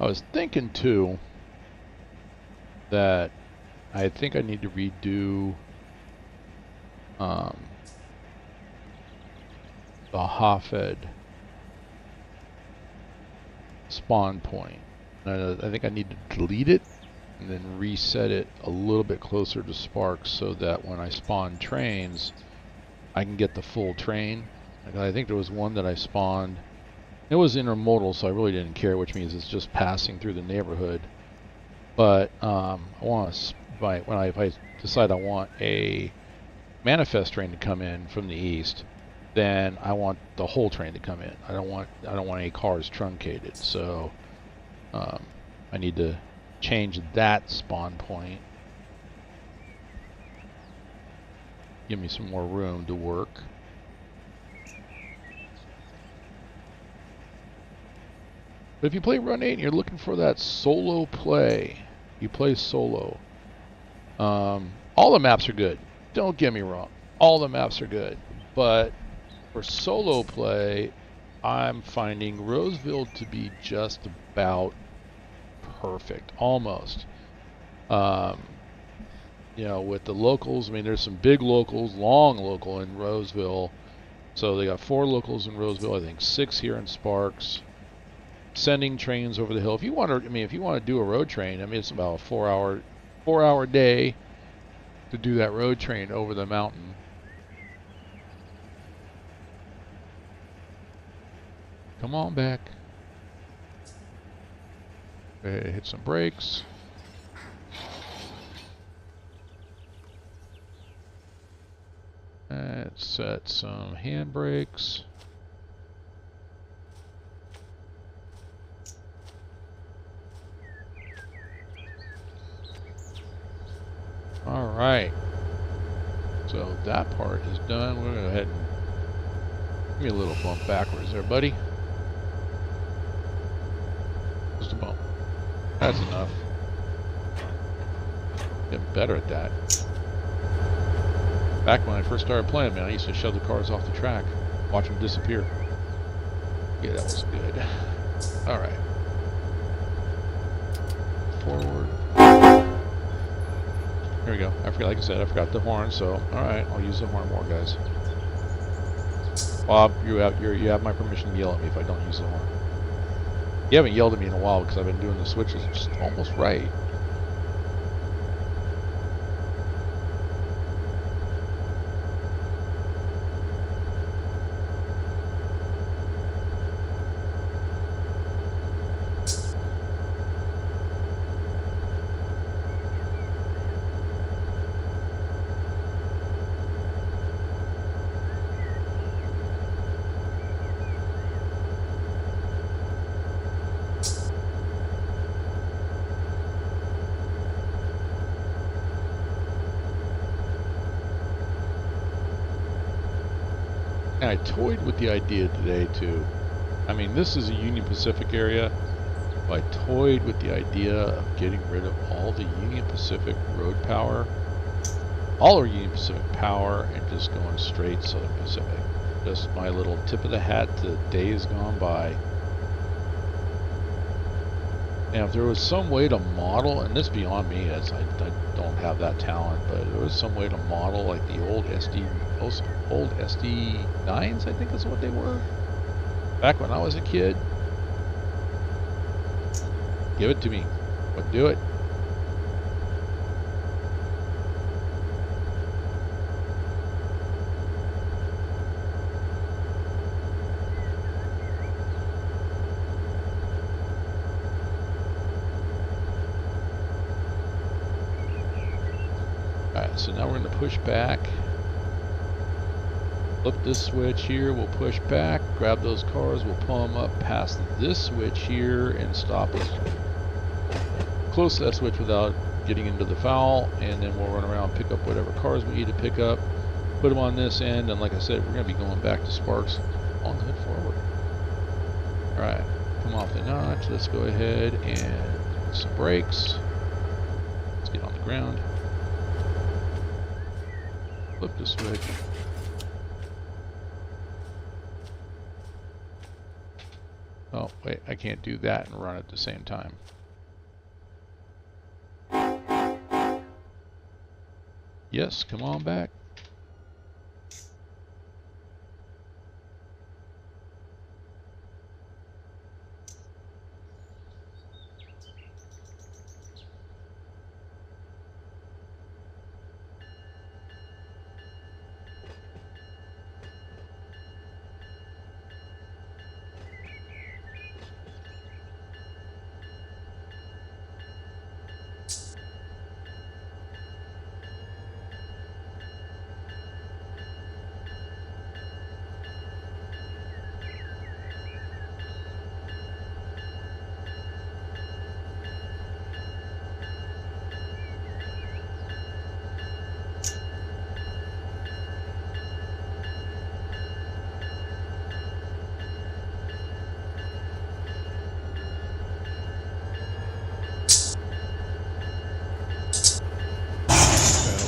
I was thinking too that I think I need to redo the Hafed spawn point. I think I need to delete it and then reset it a little bit closer to Sparks so that when I spawn trains, I can get the full train. I think there was one that I spawned. It was intermodal, so I really didn't care, which means it's just passing through the neighborhood. But I want to, if I decide I want a manifest train to come in from the east, then I want the whole train to come in. I don't want any cars truncated. So I need to change that spawn point. Give me some more room to work. But if you play Run8 and you're looking for that solo play, you play solo. All the maps are good. Don't get me wrong. All the maps are good. But for solo play, I'm finding Roseville to be just about perfect. Almost. You know, with the locals, I mean, there's some big locals, long local in Roseville. So they got 4 locals in Roseville, I think 6 here in Sparks. Sending trains over the hill. If you want to, I mean, if you want to do a road train, I mean, it's about a 4-hour day to do that road train over the mountain. Come on back. Okay, hit some brakes. Let's set some handbrakes. All right. So that part is done. We're going to go ahead and give me a little bump backwards there, buddy. Just a bump. That's enough. Getting better at that. Back when I first started playing, man, I used to shove the cars off the track, watch them disappear. Yeah, that was good. All right. Forward. Here we go. I forgot, like I said, I forgot the horn, so all right, I'll use the horn more, guys. Bob, you have my permission to yell at me if I don't use the horn. You haven't yelled at me in a while because I've been doing the switches just almost right. And I toyed with the idea today too. I mean, this is a Union Pacific area. But I toyed with the idea of getting rid of all the Union Pacific road power, all our Union Pacific power, and just going straight Southern Pacific. Just my little tip of the hat to days gone by. And if there was some way to model, and this beyond me, as I don't have that talent, but there was some way to model like the old old SD9s, I think is what they were, back when I was a kid. Give it to me. Wouldn't do it. Alright, so now we're going to push back. Flip this switch here, we'll push back, grab those cars, we'll pull them up past this switch here and stop as close to that switch without getting into the foul, and then we'll run around, pick up whatever cars we need to pick up, put them on this end, and like I said, we're going to be going back to Sparks on the head forward. Alright, come off the notch, let's go ahead and some brakes. Let's get on the ground. Flip the switch. Oh, wait, I can't do that and run at the same time. Yes, come on back.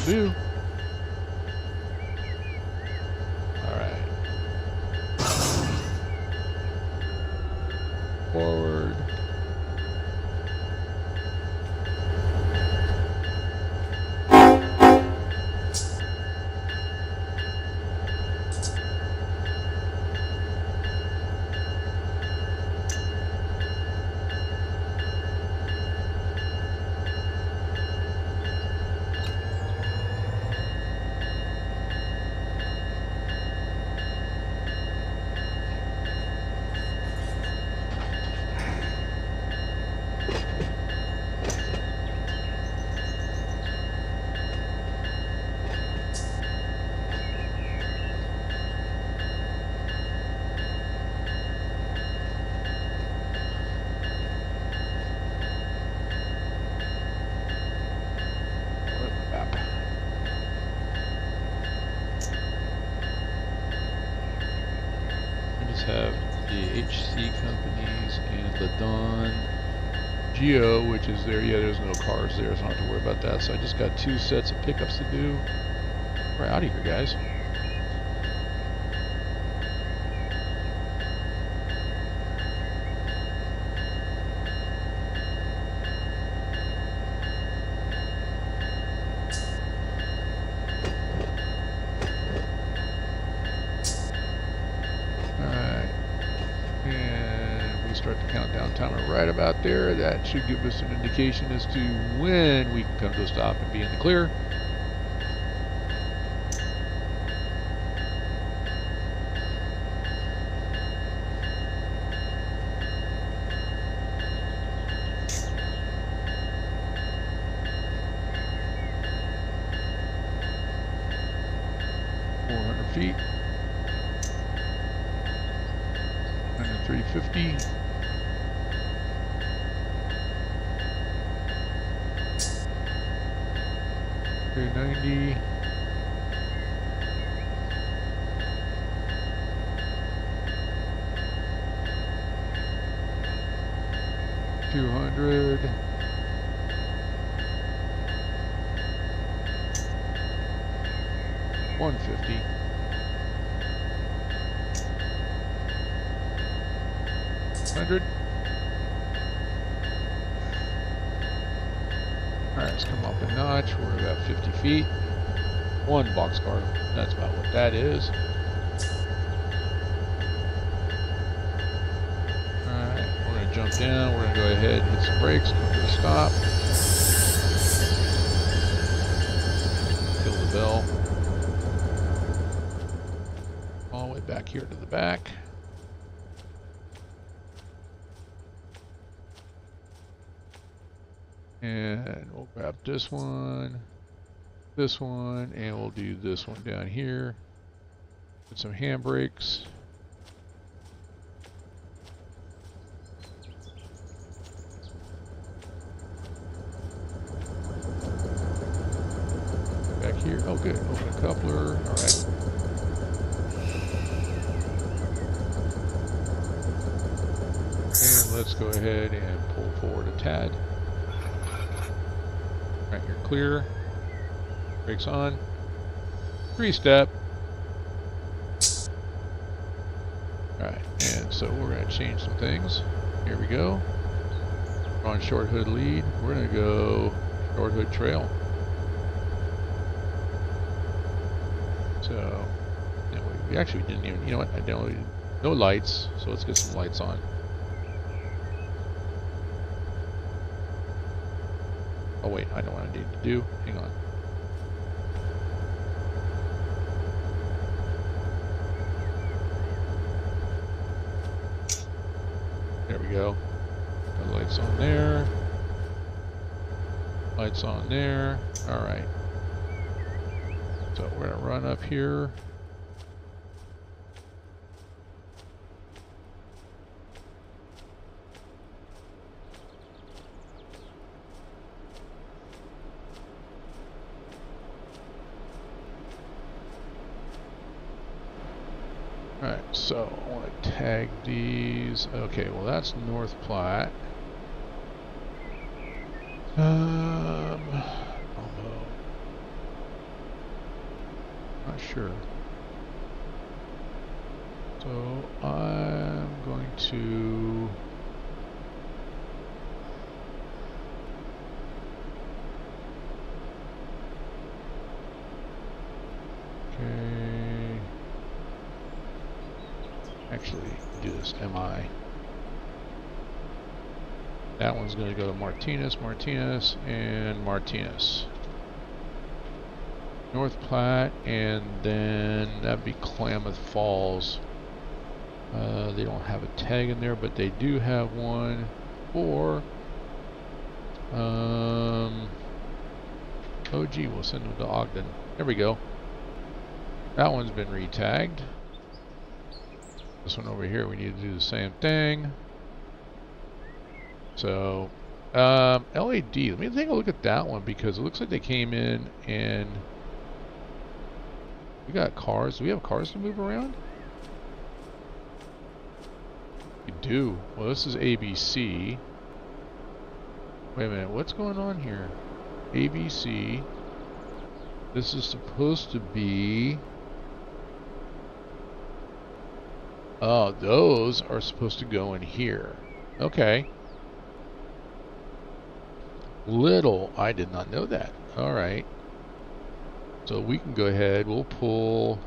Do. All right. Forward. Have the HC companies and the Dawn Geo, which is there. Yeah, there's no cars there, so I don't have to worry about that. So I just got 2 sets of pickups to do. We're out of here, guys. Start the countdown timer right about there. That should give us an indication as to when we can come to a stop and be in the clear. Feet. 350. 390. 200. 150. 100. Alright, let's come up a notch. We're about 50 feet. One boxcar. That's about what that is. Alright, we're going to jump down. We're going to go ahead and hit some brakes. Come to a stop. Kill the bell. All the way back here to the back. And we'll grab this one, and we'll do this one down here. Put some handbrakes. Back here. Oh, good. Open a coupler. All right. And let's go ahead and pull forward a tad. All right, you're clear. Brakes on. 3-step. Alright, and so we're going to change some things. Here we go. We're on short hood lead. We're going to go short hood trail. So, yeah, we actually didn't even, you know what, I downloaded no lights, so let's get some lights on. Oh wait, I know what I need to do. Hang on. There we go. Got lights on there. Lights on there. Alright. So we're going to run up here. Alright, so I want to tag these. Okay, well that's North Platte. Although, not sure. So I'm going to actually do this MI. That one's going to go to Martinez, and Martinez. North Platte, and then that'd be Klamath Falls. They don't have a tag in there, but they do have one for OG. We'll send them to Ogden. There we go. That one's been re-tagged. This one over here, we need to do the same thing. So, LAD, let me take a look at that one because it looks like they came in and we got cars. Do we have cars to move around? We do. Well, this is ABC. Wait a minute, what's going on here? ABC. This is supposed to be... Oh, those are supposed to go in here. Okay. Little, I did not know that. Alright. So we can go ahead, we'll pull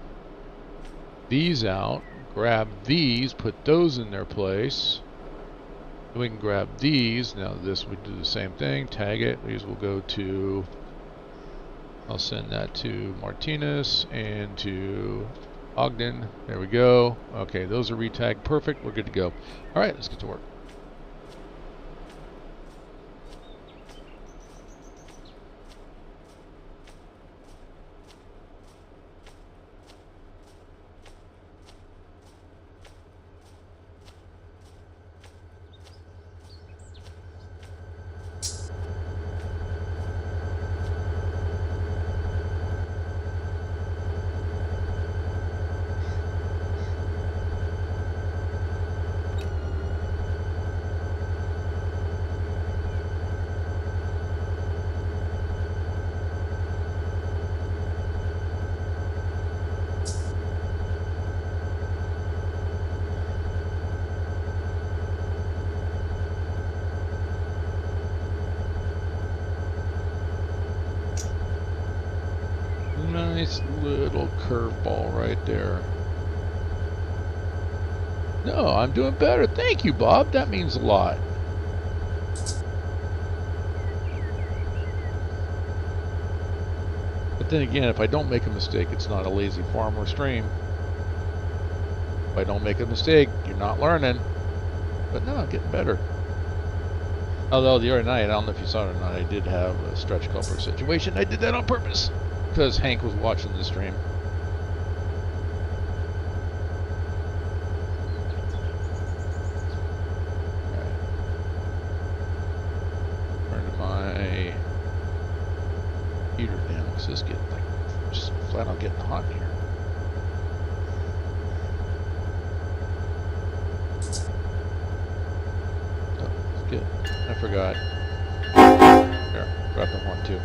these out, grab these, put those in their place. Then we can grab these. Now this, we do the same thing, tag it. These will go to, I'll send that to Martinez and to Ogden. There we go. Okay, those are re-tagged. Perfect. We're good to go. Alright, let's get to work. Nice little curveball right there. No, I'm doing better. Thank you, Bob. That means a lot. But then again, if I don't make a mistake, it's not a lazy farmer stream. If I don't make a mistake, you're not learning. But no, I'm getting better. Although the other night, I don't know if you saw it or not, I did have a stretch coupler situation. I did that on purpose because Hank was watching the stream. Alright. Turn to my heater down because this is getting like just flat out getting hot in here. Oh, that's good. I forgot. There, forgot the horn too.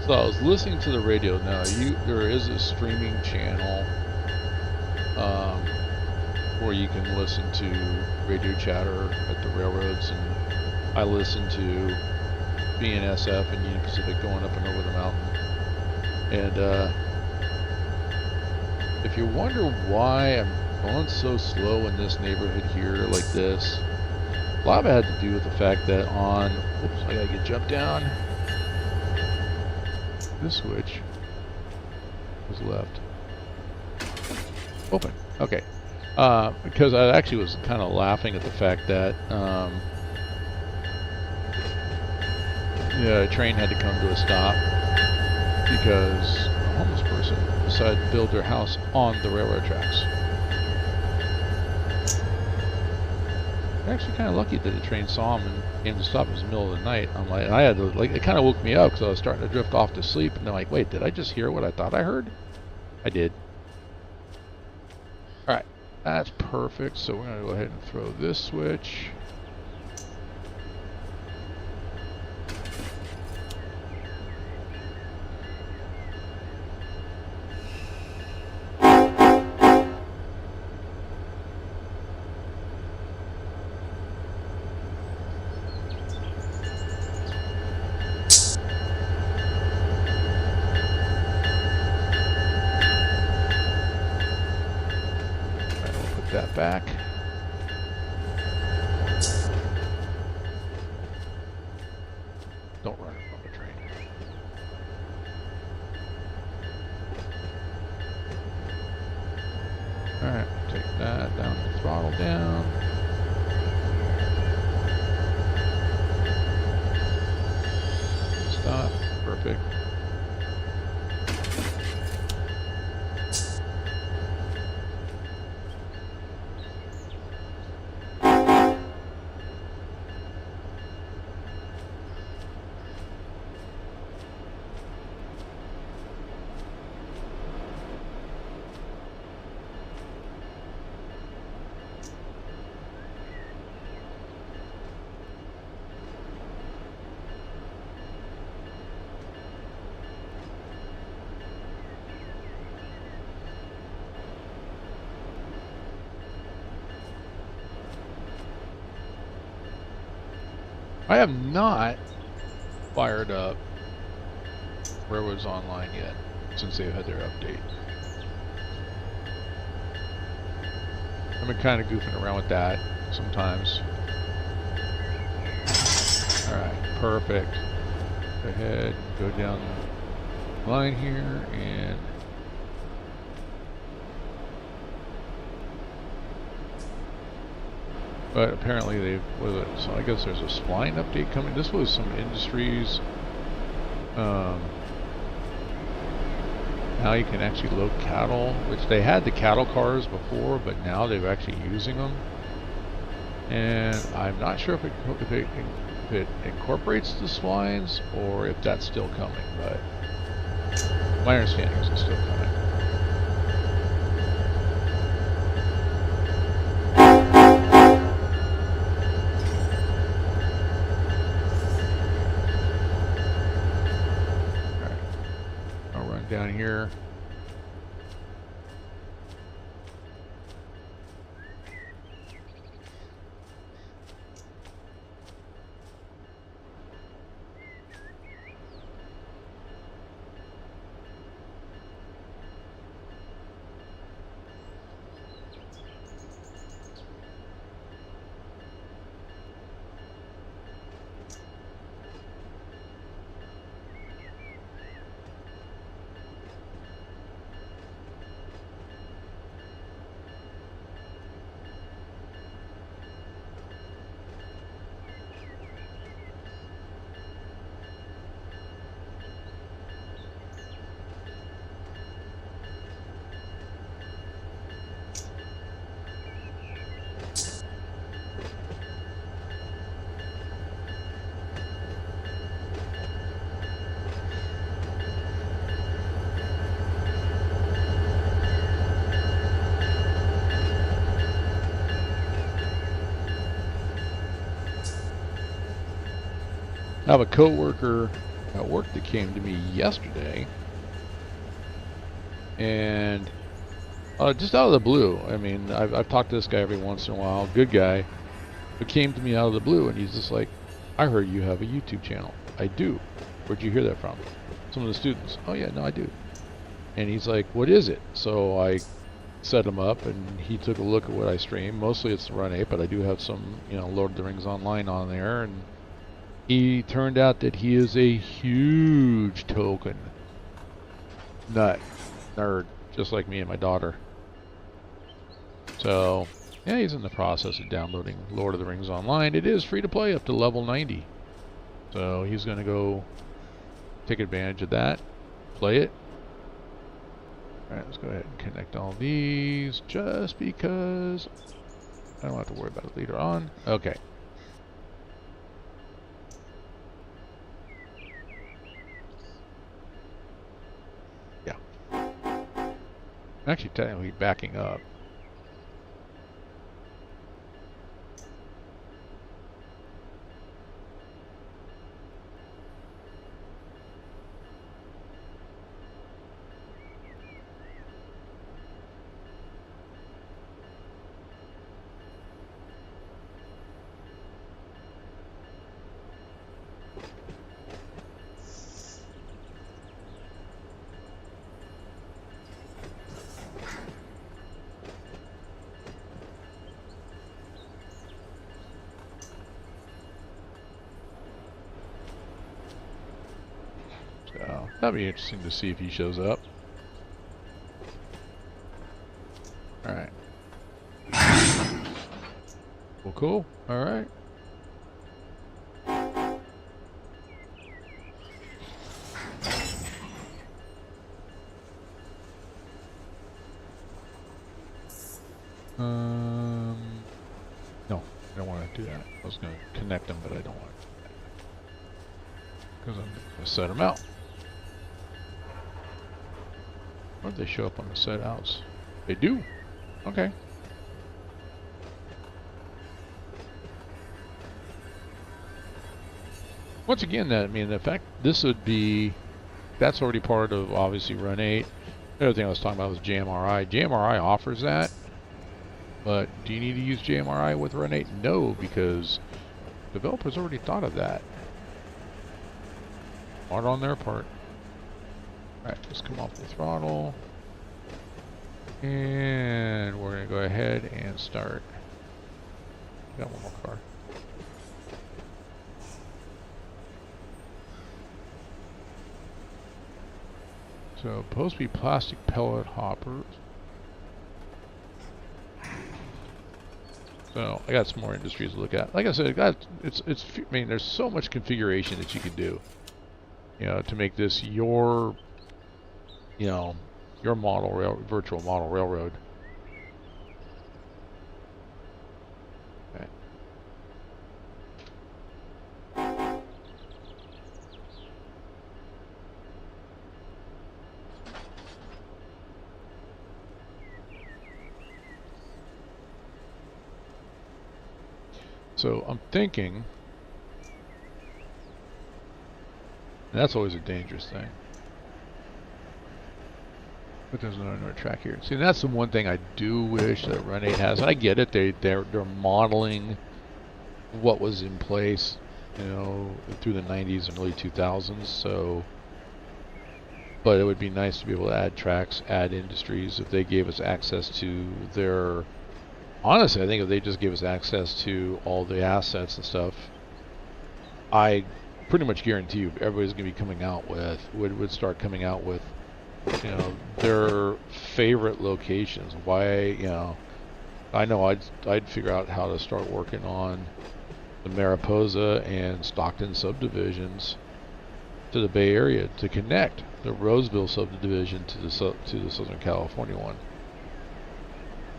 So I was listening to the radio. Now there is a streaming channel where you can listen to radio chatter at the railroads, and I listen to BNSF and Union Pacific going up and over the mountain. And if you wonder why I'm going so slow in this neighborhood here like this, a lot of it had to do with the fact that on, oops, I gotta get jumped down. This switch was left open. Okay. Because I actually was kind of laughing at the fact that the train had to come to a stop because a homeless person decided to build their house on the railroad tracks. I'm actually kind of lucky that the train saw him and came to stop. It was the middle of the night. I'm like, I had to, like, it kind of woke me up because I was starting to drift off to sleep. And I'm like, wait, did I just hear what I thought I heard? I did. All right, that's perfect. So we're gonna go ahead and throw this switch. That back. Don't run from the train. Alright, take that down, the throttle down. Stop. Perfect. I have not fired up Railroads Online yet since they've had their update. I've been kind of goofing around with that sometimes. Alright, perfect. Go ahead, go down the line here and but apparently they've, so I guess there's a spline update coming. This was some industries. Now you can actually load cattle, which they had the cattle cars before, but now they're actually using them. And I'm not sure if it incorporates the splines or if that's still coming, but My understanding is it's still coming. Alright. I'll run down here. I have a coworker at work that came to me yesterday, and just out of the blue. I mean, I've talked to this guy every once in a while, good guy, but came to me out of the blue, and he's just like, "I heard you have a YouTube channel." I do. Where'd you hear that from? Some of the students. Oh yeah, no, I do. And he's like, "What is it?" So I set him up, and he took a look at what I stream. Mostly it's the Run8, but I do have some, Lord of the Rings Online on there, and he turned out that he is a huge Tolkien nerd, just like me and my daughter. So, yeah, he's in the process of downloading Lord of the Rings Online. It is free to play up to level 90. So he's going to go take advantage of that, play it. Alright, let's go ahead and connect all these, just because I don't have to worry about it later on. Okay. Yeah. I'm actually technically backing up. So that'll be interesting to see if he shows up. Alright. Well, cool. Alright. No, I don't want to do that. I was going to connect them, but I don't want to. Because I'm going to set them out. Where did they show up on the set outs? They do. Okay. Once again, that, I mean, the fact this would be, that's already part of obviously Run8. The other thing I was talking about was JMRI. JMRI offers that, but do you need to use JMRI with Run8? No, because developers already thought of that. Smart on their part. Alright, let's come off the throttle. And we're going to go ahead and start. Got one more car. So, supposed to be plastic pellet hoppers. So, I got some more industries to look at. Like I said, I mean, there's so much configuration that you can do, to make this your, your virtual model railroad. Okay. So I'm thinking, and that's always a dangerous thing. But there's another track here. See, that's the one thing I do wish that Run8 has. I get it; they're modeling what was in place, you know, through the 90s and early 2000s. So, but it would be nice to be able to add tracks, add industries if they gave us access to their. Honestly, I think if they just gave us access to all the assets and stuff, I pretty much guarantee you everybody's going to be coming out with would start coming out with, you know, their favorite locations. Why, you know, I know I'd figure out how to start working on the Mariposa and Stockton subdivisions to the Bay Area to connect the Roseville subdivision to the Southern California one.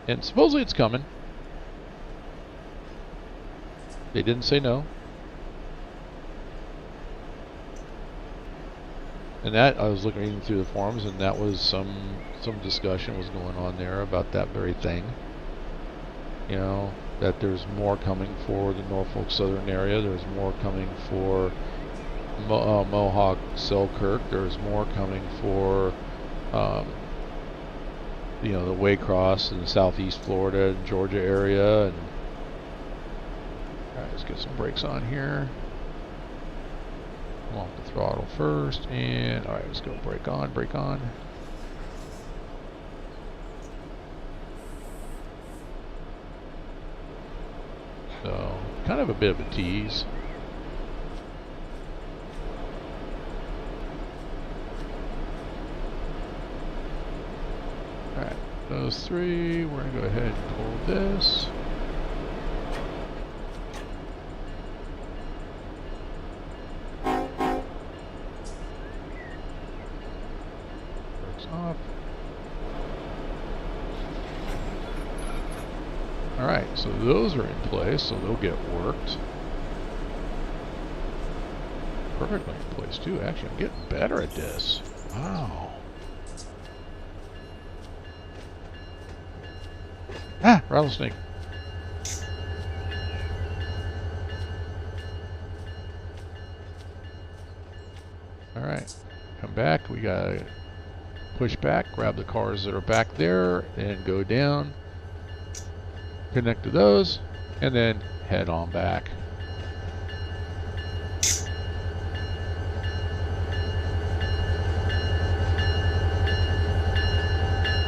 And supposedly it's coming. They didn't say no. And that, I was looking through the forums, and that was some discussion was going on there about that very thing. You know, that there's more coming for the Norfolk Southern area. There's more coming for Mohawk, Selkirk. There's more coming for, you know, the Waycross in the southeast Florida and Georgia area. And all right, let's get some brakes on here. Off the throttle first, and all right, let's go brake on, brake on. So, kind of a bit of a tease. All right, those three, we're gonna go ahead and pull this. Off. Alright, so those are in place, so they'll get worked. Perfectly in place too. Actually, I'm getting better at this. Wow. Ah, rattlesnake. Alright, come back. We gotta push back, grab the cars that are back there, and go down, connect to those, and then head on back.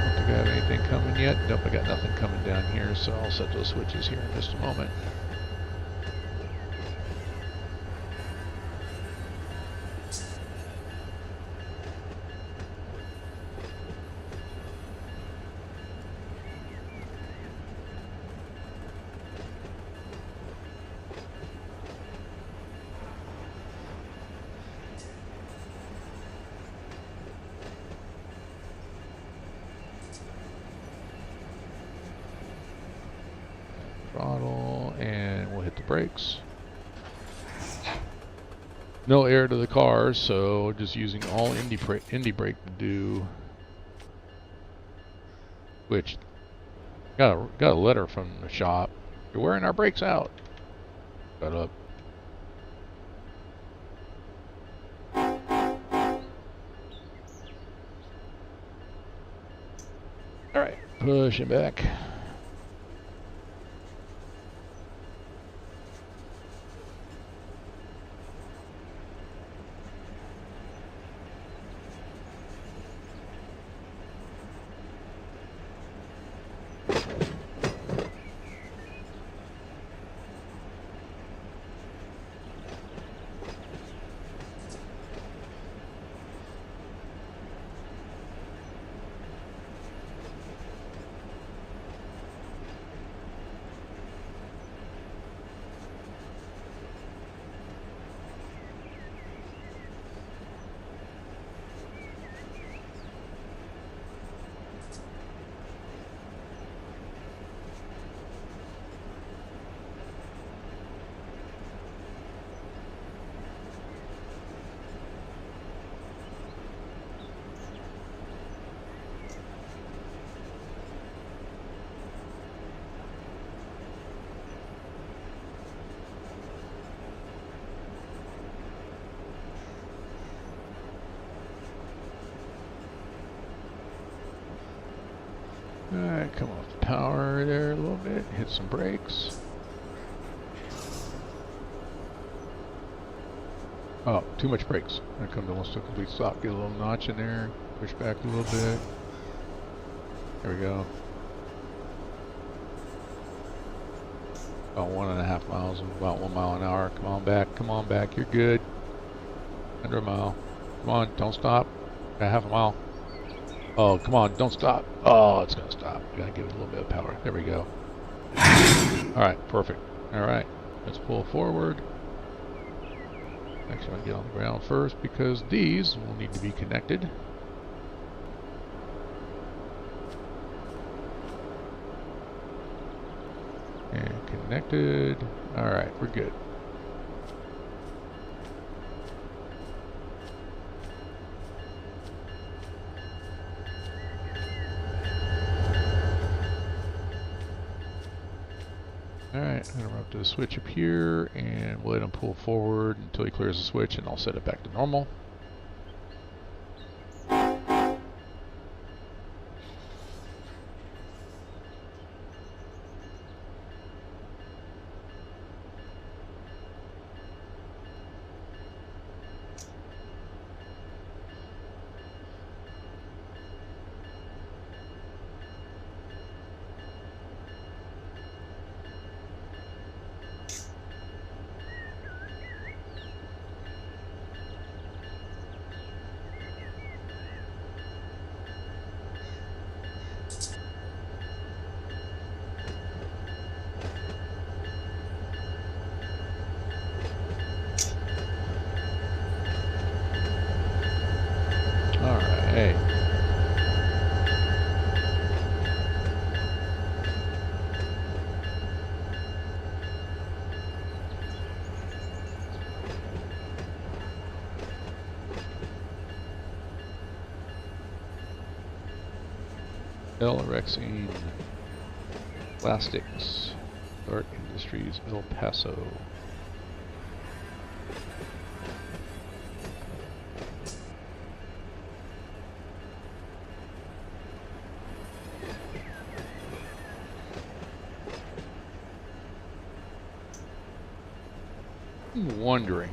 Don't think I have anything coming yet. Nope, I got nothing coming down here, so I'll set those switches here in just a moment. Throttle, and we'll hit the brakes. No air to the cars, so just using all Indy brake to do. Which got a letter from the shop. You're wearing our brakes out. Shut up. All right, pushing back. Alright, come off the power there a little bit, hit some brakes. Oh, too much brakes. I come to almost a complete stop, get a little notch in there, push back a little bit. There we go. About 1.5 miles, about 1 mile an hour. Come on back, you're good. Under a mile. Come on, don't stop. Got half a mile. Oh, come on, don't stop. Oh, it's gonna stop. Gotta give it a little bit of power. There we go. Alright, perfect. Alright, let's pull forward. Actually, I'll get on the ground first because these will need to be connected. And connected. Alright, we're good. Alright, I'm going to run up to the switch up here, and we'll let him pull forward until he clears the switch, and I'll set it back to normal. Hey. L-Rexine Plastics, Art Industries, El Paso. I'm wondering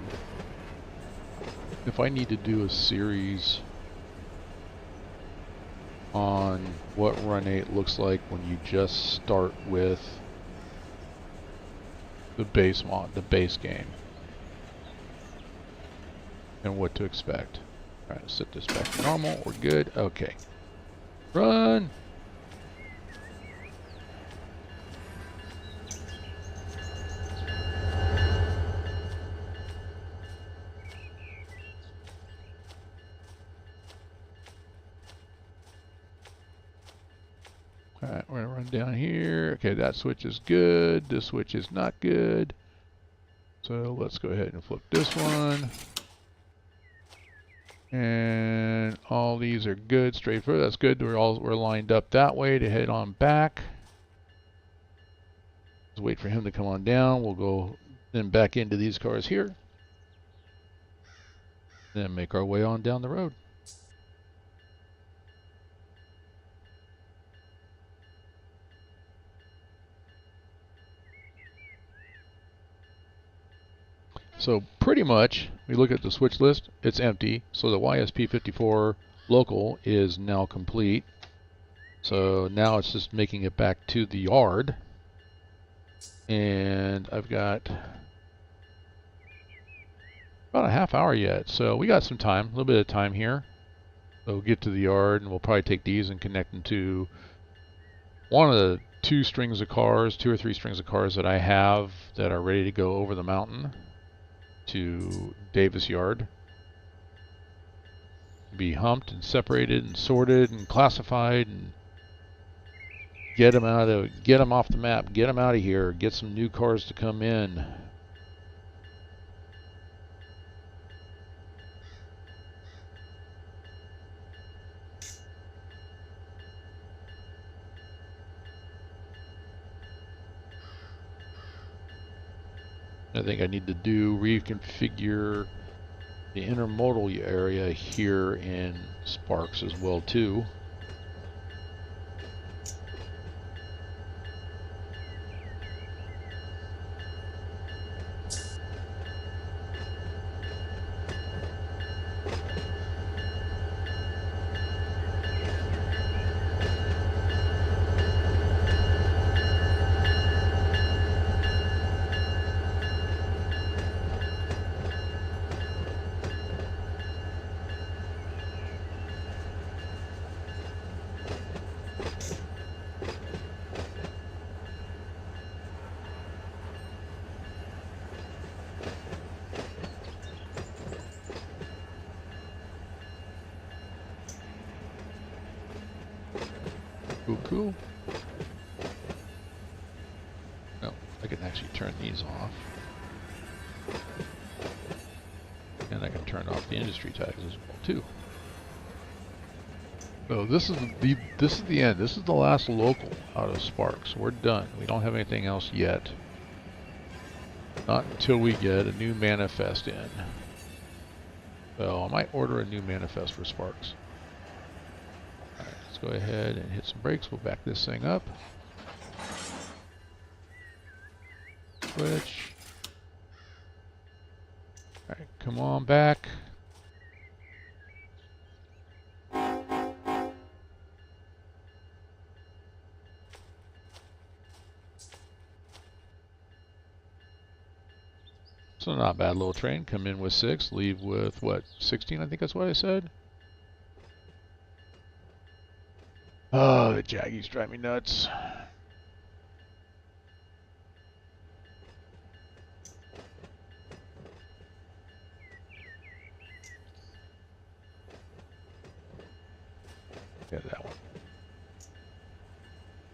if I need to do a series on what Run8 looks like when you just start with the base game, and what to expect. All right, set this back to normal. We're good. Okay, run. Alright, we're going to run down here. Okay, that switch is good. This switch is not good. So let's go ahead and flip this one. And all these are good, straightforward. That's good. We're lined up that way to head on back. Let's wait for him to come on down. We'll go then back into these cars here. Then make our way on down the road. So pretty much, we look at the switch list, it's empty. So the YSP54 local is now complete. So now it's just making it back to the yard. And I've got about a half hour yet. So we got some time, a little bit of time here. So we'll get to the yard and we'll probably take these and connect them to one of the two or three strings of cars that I have that are ready to go over the mountain to Davis Yard. Be humped and separated and sorted and classified and get them off the map, get them out of here, get some new cars to come in. I think I need to reconfigure the intermodal area here in Sparks as well too. Cool, cool. No, I can actually turn these off. And I can turn off the industry tags as well too. So this is the end. This is the last local out of Sparks. We're done. We don't have anything else yet. Not until we get a new manifest in. So I might order a new manifest for Sparks. Alright, let's go ahead and hit some brakes. We'll back this thing up. Switch. Alright, come on back. So not a bad little train. Come in with 6, leave with what, 16? I think that's what I said. Oh, the jaggies drive me nuts. Yeah, that one.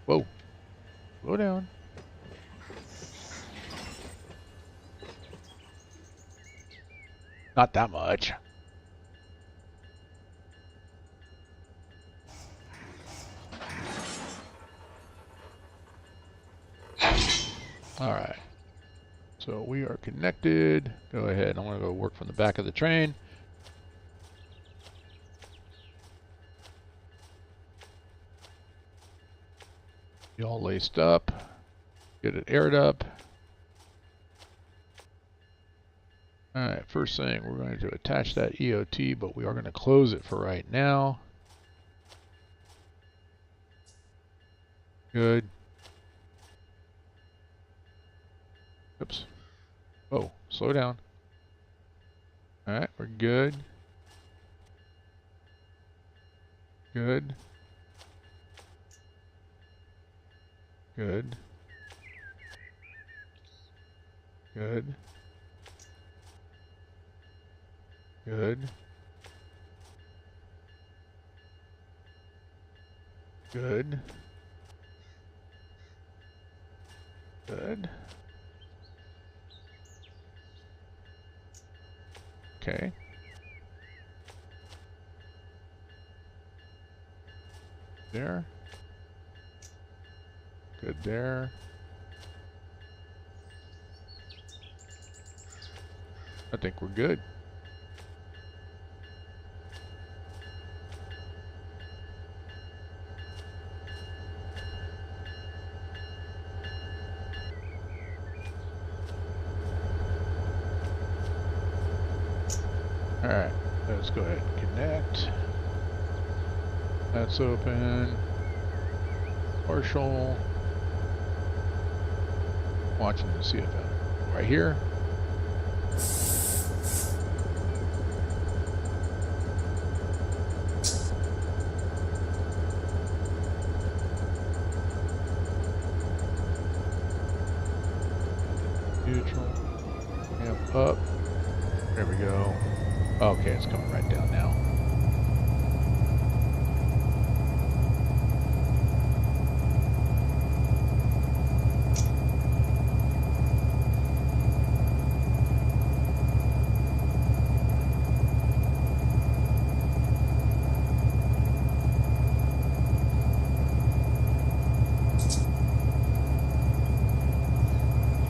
Whoa. Slow down. Not that much. Alright. So we are connected. Go ahead. I want to go work from the back of the train. You all laced up. Get it aired up. Alright, first thing, we're going to attach that EOT, but we are going to close it for right now. Good. Oops. Oh, slow down. Alright, we're good. Good. Good. Good. Good. Good. Good. Okay. There. Good there. I think we're good. Alright, let's go ahead and connect. That's open. Partial. Watching the CFL. Right here. Neutral. Amp up. There we go. Okay, it's coming right down now.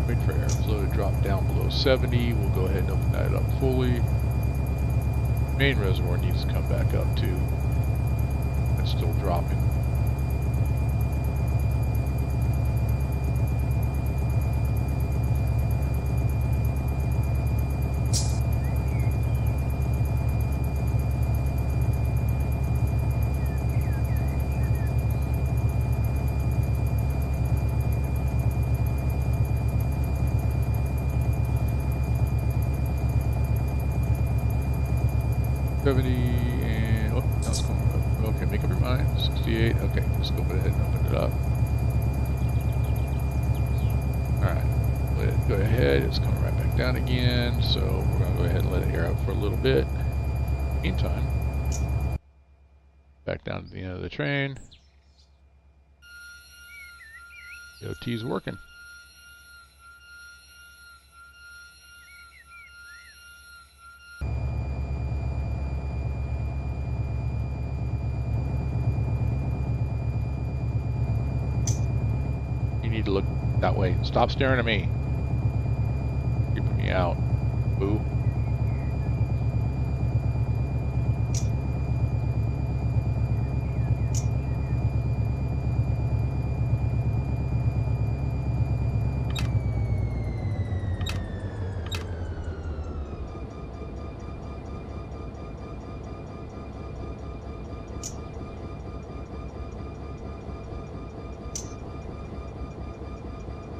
Wait for airflow to drop down below 70. We'll go ahead and open that up fully. Main reservoir needs to come back up too. It's still dropping. And oh, now it's going up. Okay, make up your mind. 68. Okay, let's go ahead and open it up. Alright, let it go ahead. It's coming right back down again. So we're going to go ahead and let it air out for a little bit. Meantime, back down to the end of the train. OT's working. You need to look that way. Stop staring at me. Creeping me out. Boo.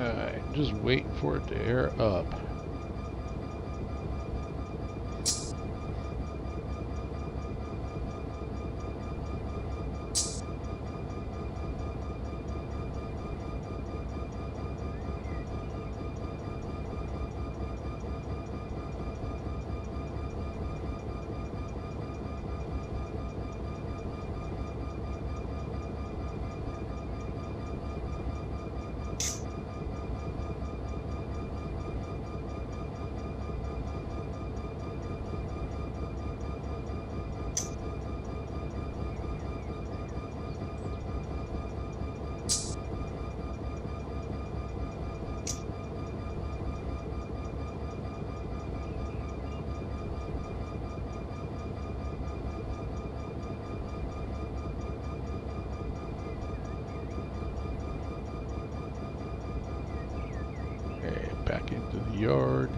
Alright, just waiting for it to air up. Back into the yard.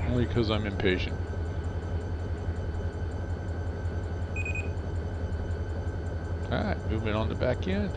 Only because I'm impatient. Alright, moving on the back end.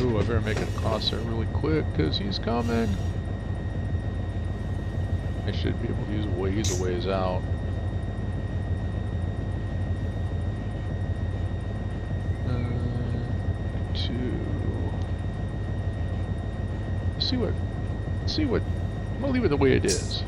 Ooh, I better make it across there really quick because he's coming. I should be able to use a way. He's a ways out. See what. I'm gonna leave it the way it is.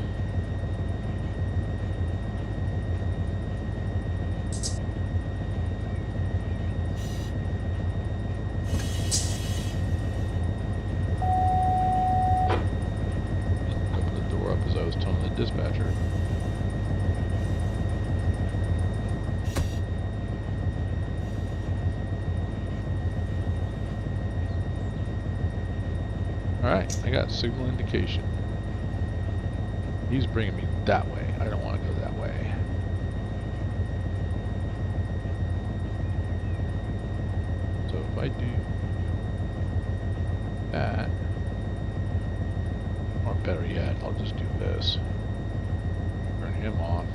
Open the door up as I was telling the dispatcher. Alright, I got signal indication. He's bringing me that way. I don't want to go that way. So if I do that, or better yet, I'll just do this. Turn him off.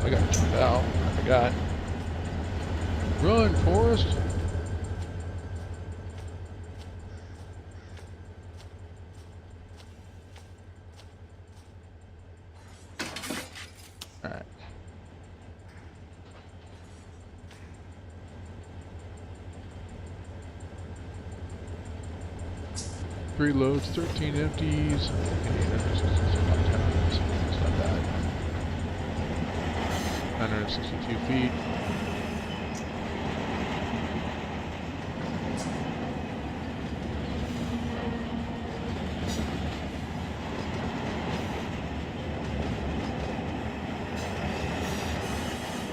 I gotta jump out. I forgot. Run, Forrest! Alright. 3 loads, 13 empties. It's not bad. 962 feet.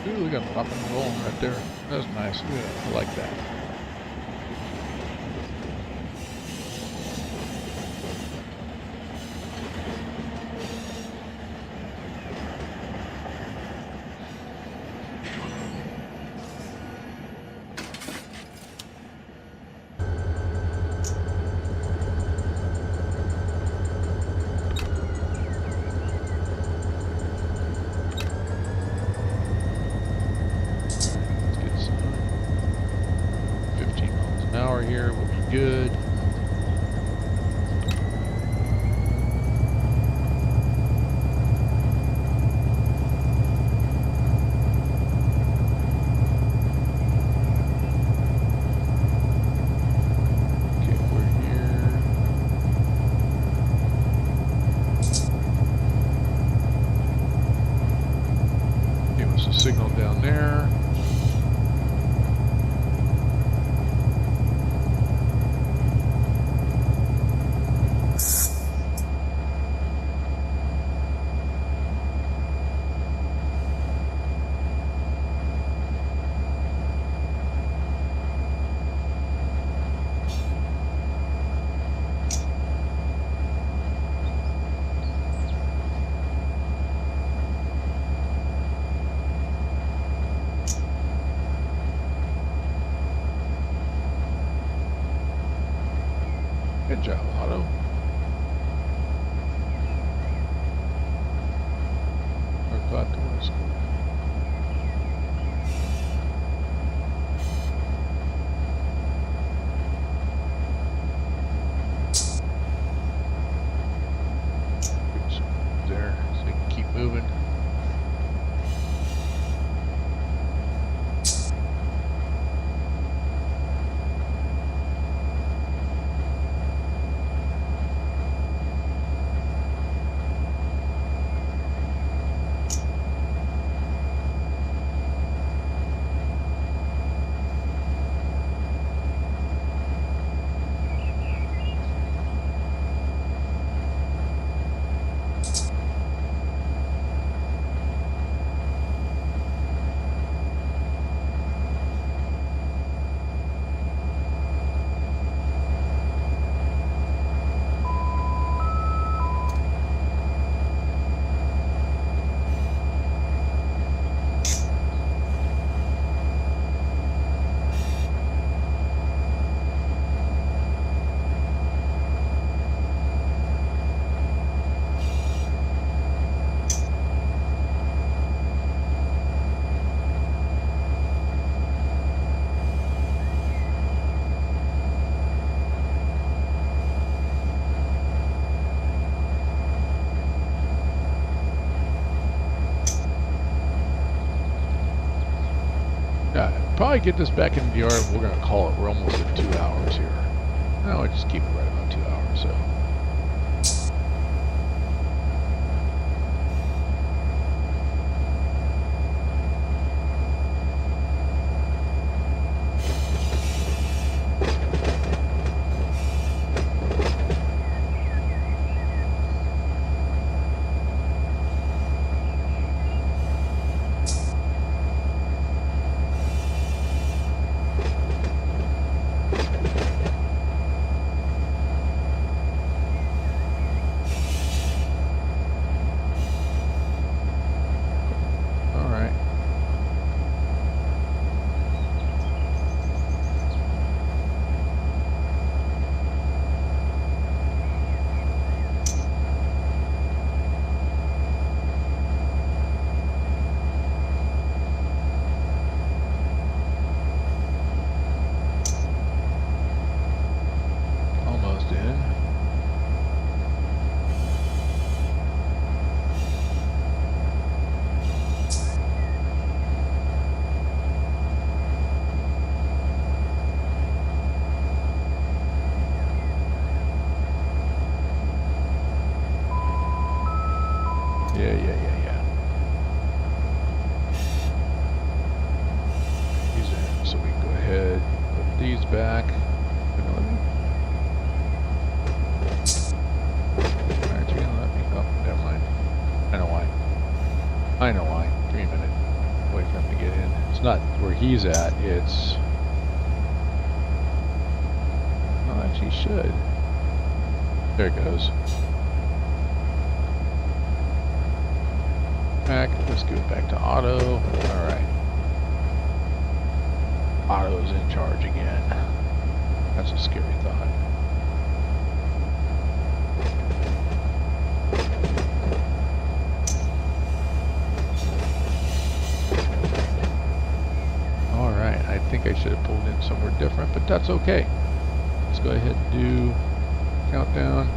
Ooh, we got a rock and roll right there. That's nice. Yeah, I like that. Here will be good. Okay, we're here. Give us a signal down there. Good job, Otto. Our platform is cool. There, so we can keep moving. Probably get this back in the yard. We're gonna call it. We're almost at 2 hours here. No, I just keep it right about 2 hours. So. Yeah. He's in, so we can go ahead, put these back. Aren't you gonna let me? Oh, never mind. I know why. 3 minutes. Wait for him to get in. It's not where he's at, it's... Well, actually should. There it goes. Back. Let's go back to auto. Alright. Auto's in charge again. That's a scary thought. Alright, I think I should have pulled in somewhere different, but that's okay. Let's go ahead and do countdown.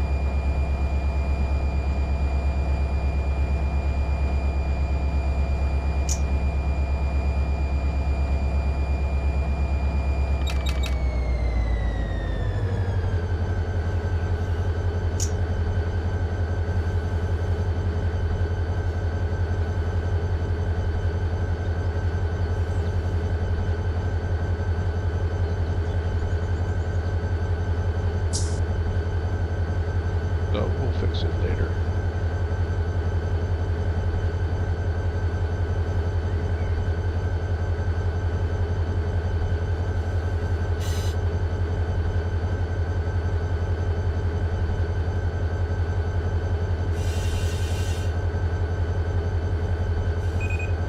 So we'll fix it later.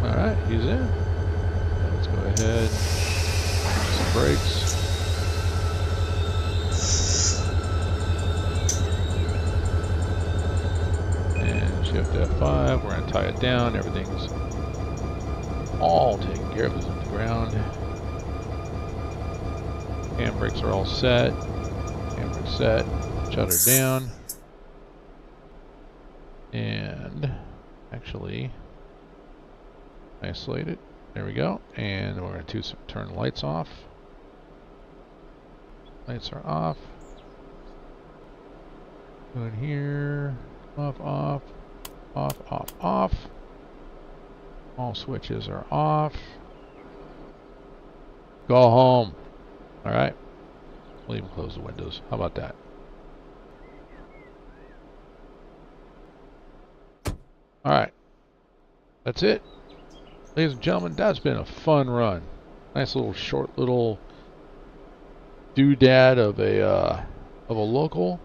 Alright, he's in. So let's go ahead, some brakes. Shift F5, we're going to tie it down, everything's all taken care of, is on the ground. Handbrakes are all set, handbrake set, shut her down, and actually isolate it, there we go, and we're going to turn the lights off. Lights are off, go in here, off, off. Off, off, off. All switches are off. Go home. Alright. We'll even close the windows. How about that? Alright. That's it. Ladies and gentlemen, that's been a fun run. Nice little short little doodad of a local.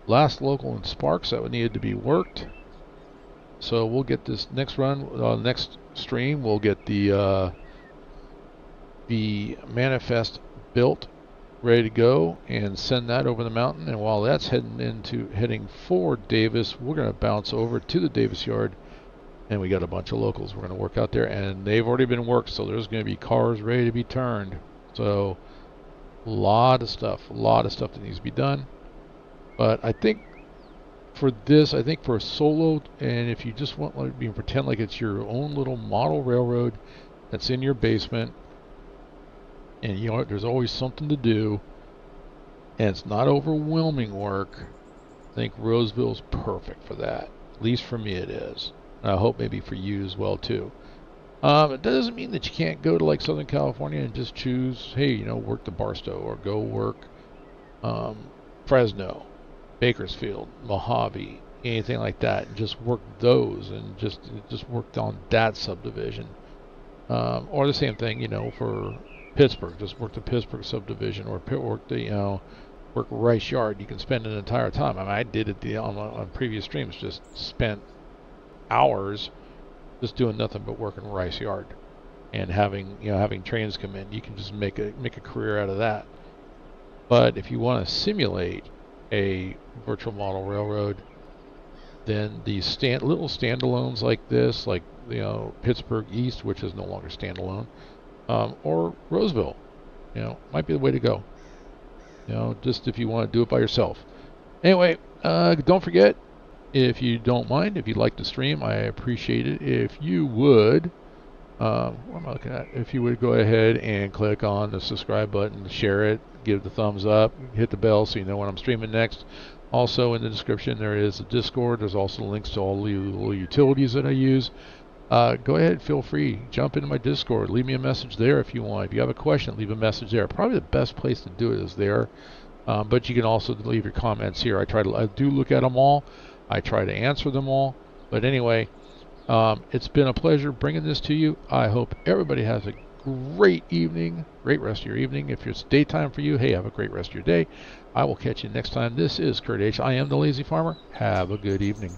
Last local in Sparks that needed to be worked. So we'll get this next run, next stream, we'll get the manifest built, ready to go, and send that over the mountain. And while that's heading for Davis, we're going to bounce over to the Davis yard, and we got a bunch of locals we're going to work out there, and they've already been worked, so there's going to be cars ready to be turned. So a lot of stuff that needs to be done. But I think for this, I think for a solo, and if you just want to pretend like it's your own little model railroad that's in your basement, and you know there's always something to do, and it's not overwhelming work, I think Roseville's perfect for that. At least for me it is. And I hope maybe for you as well too. It doesn't mean that you can't go to like Southern California and just choose, hey, you know, work the Barstow, or go work Fresno, Bakersfield, Mojave, anything like that, and just work those, and just worked on that subdivision. Or the same thing, you know, for Pittsburgh, just work the Pittsburgh subdivision, or work the, work Rice Yard. You can spend an entire time. I mean, I did it on previous streams, just spent hours just doing nothing but working Rice Yard, and having trains come in. You can just make a career out of that. But if you want to simulate a virtual model railroad, then these little standalones like this, like Pittsburgh East, which is no longer standalone, or Roseville, might be the way to go. Just if you want to do it by yourself. Anyway, don't forget, if you don't mind, if you'd like to stream, I appreciate it if you would. What am I looking at? If you would go ahead and click on the subscribe button, share it, give the thumbs up, hit the bell so you know when I'm streaming next. Also in the description there is a Discord. There's also links to all the little utilities that I use. Go ahead, feel free, jump into my Discord, leave me a message there if you want. If you have a question, leave a message there. Probably the best place to do it is there, but you can also leave your comments here. I do look at them all. I try to answer them all. But anyway, it's been a pleasure bringing this to you. I hope everybody has a great evening, great rest of your evening. If it's daytime for you, hey, have a great rest of your day. I will catch you next time. This is Kurt H. I am the Lazy Farmer. Have a good evening.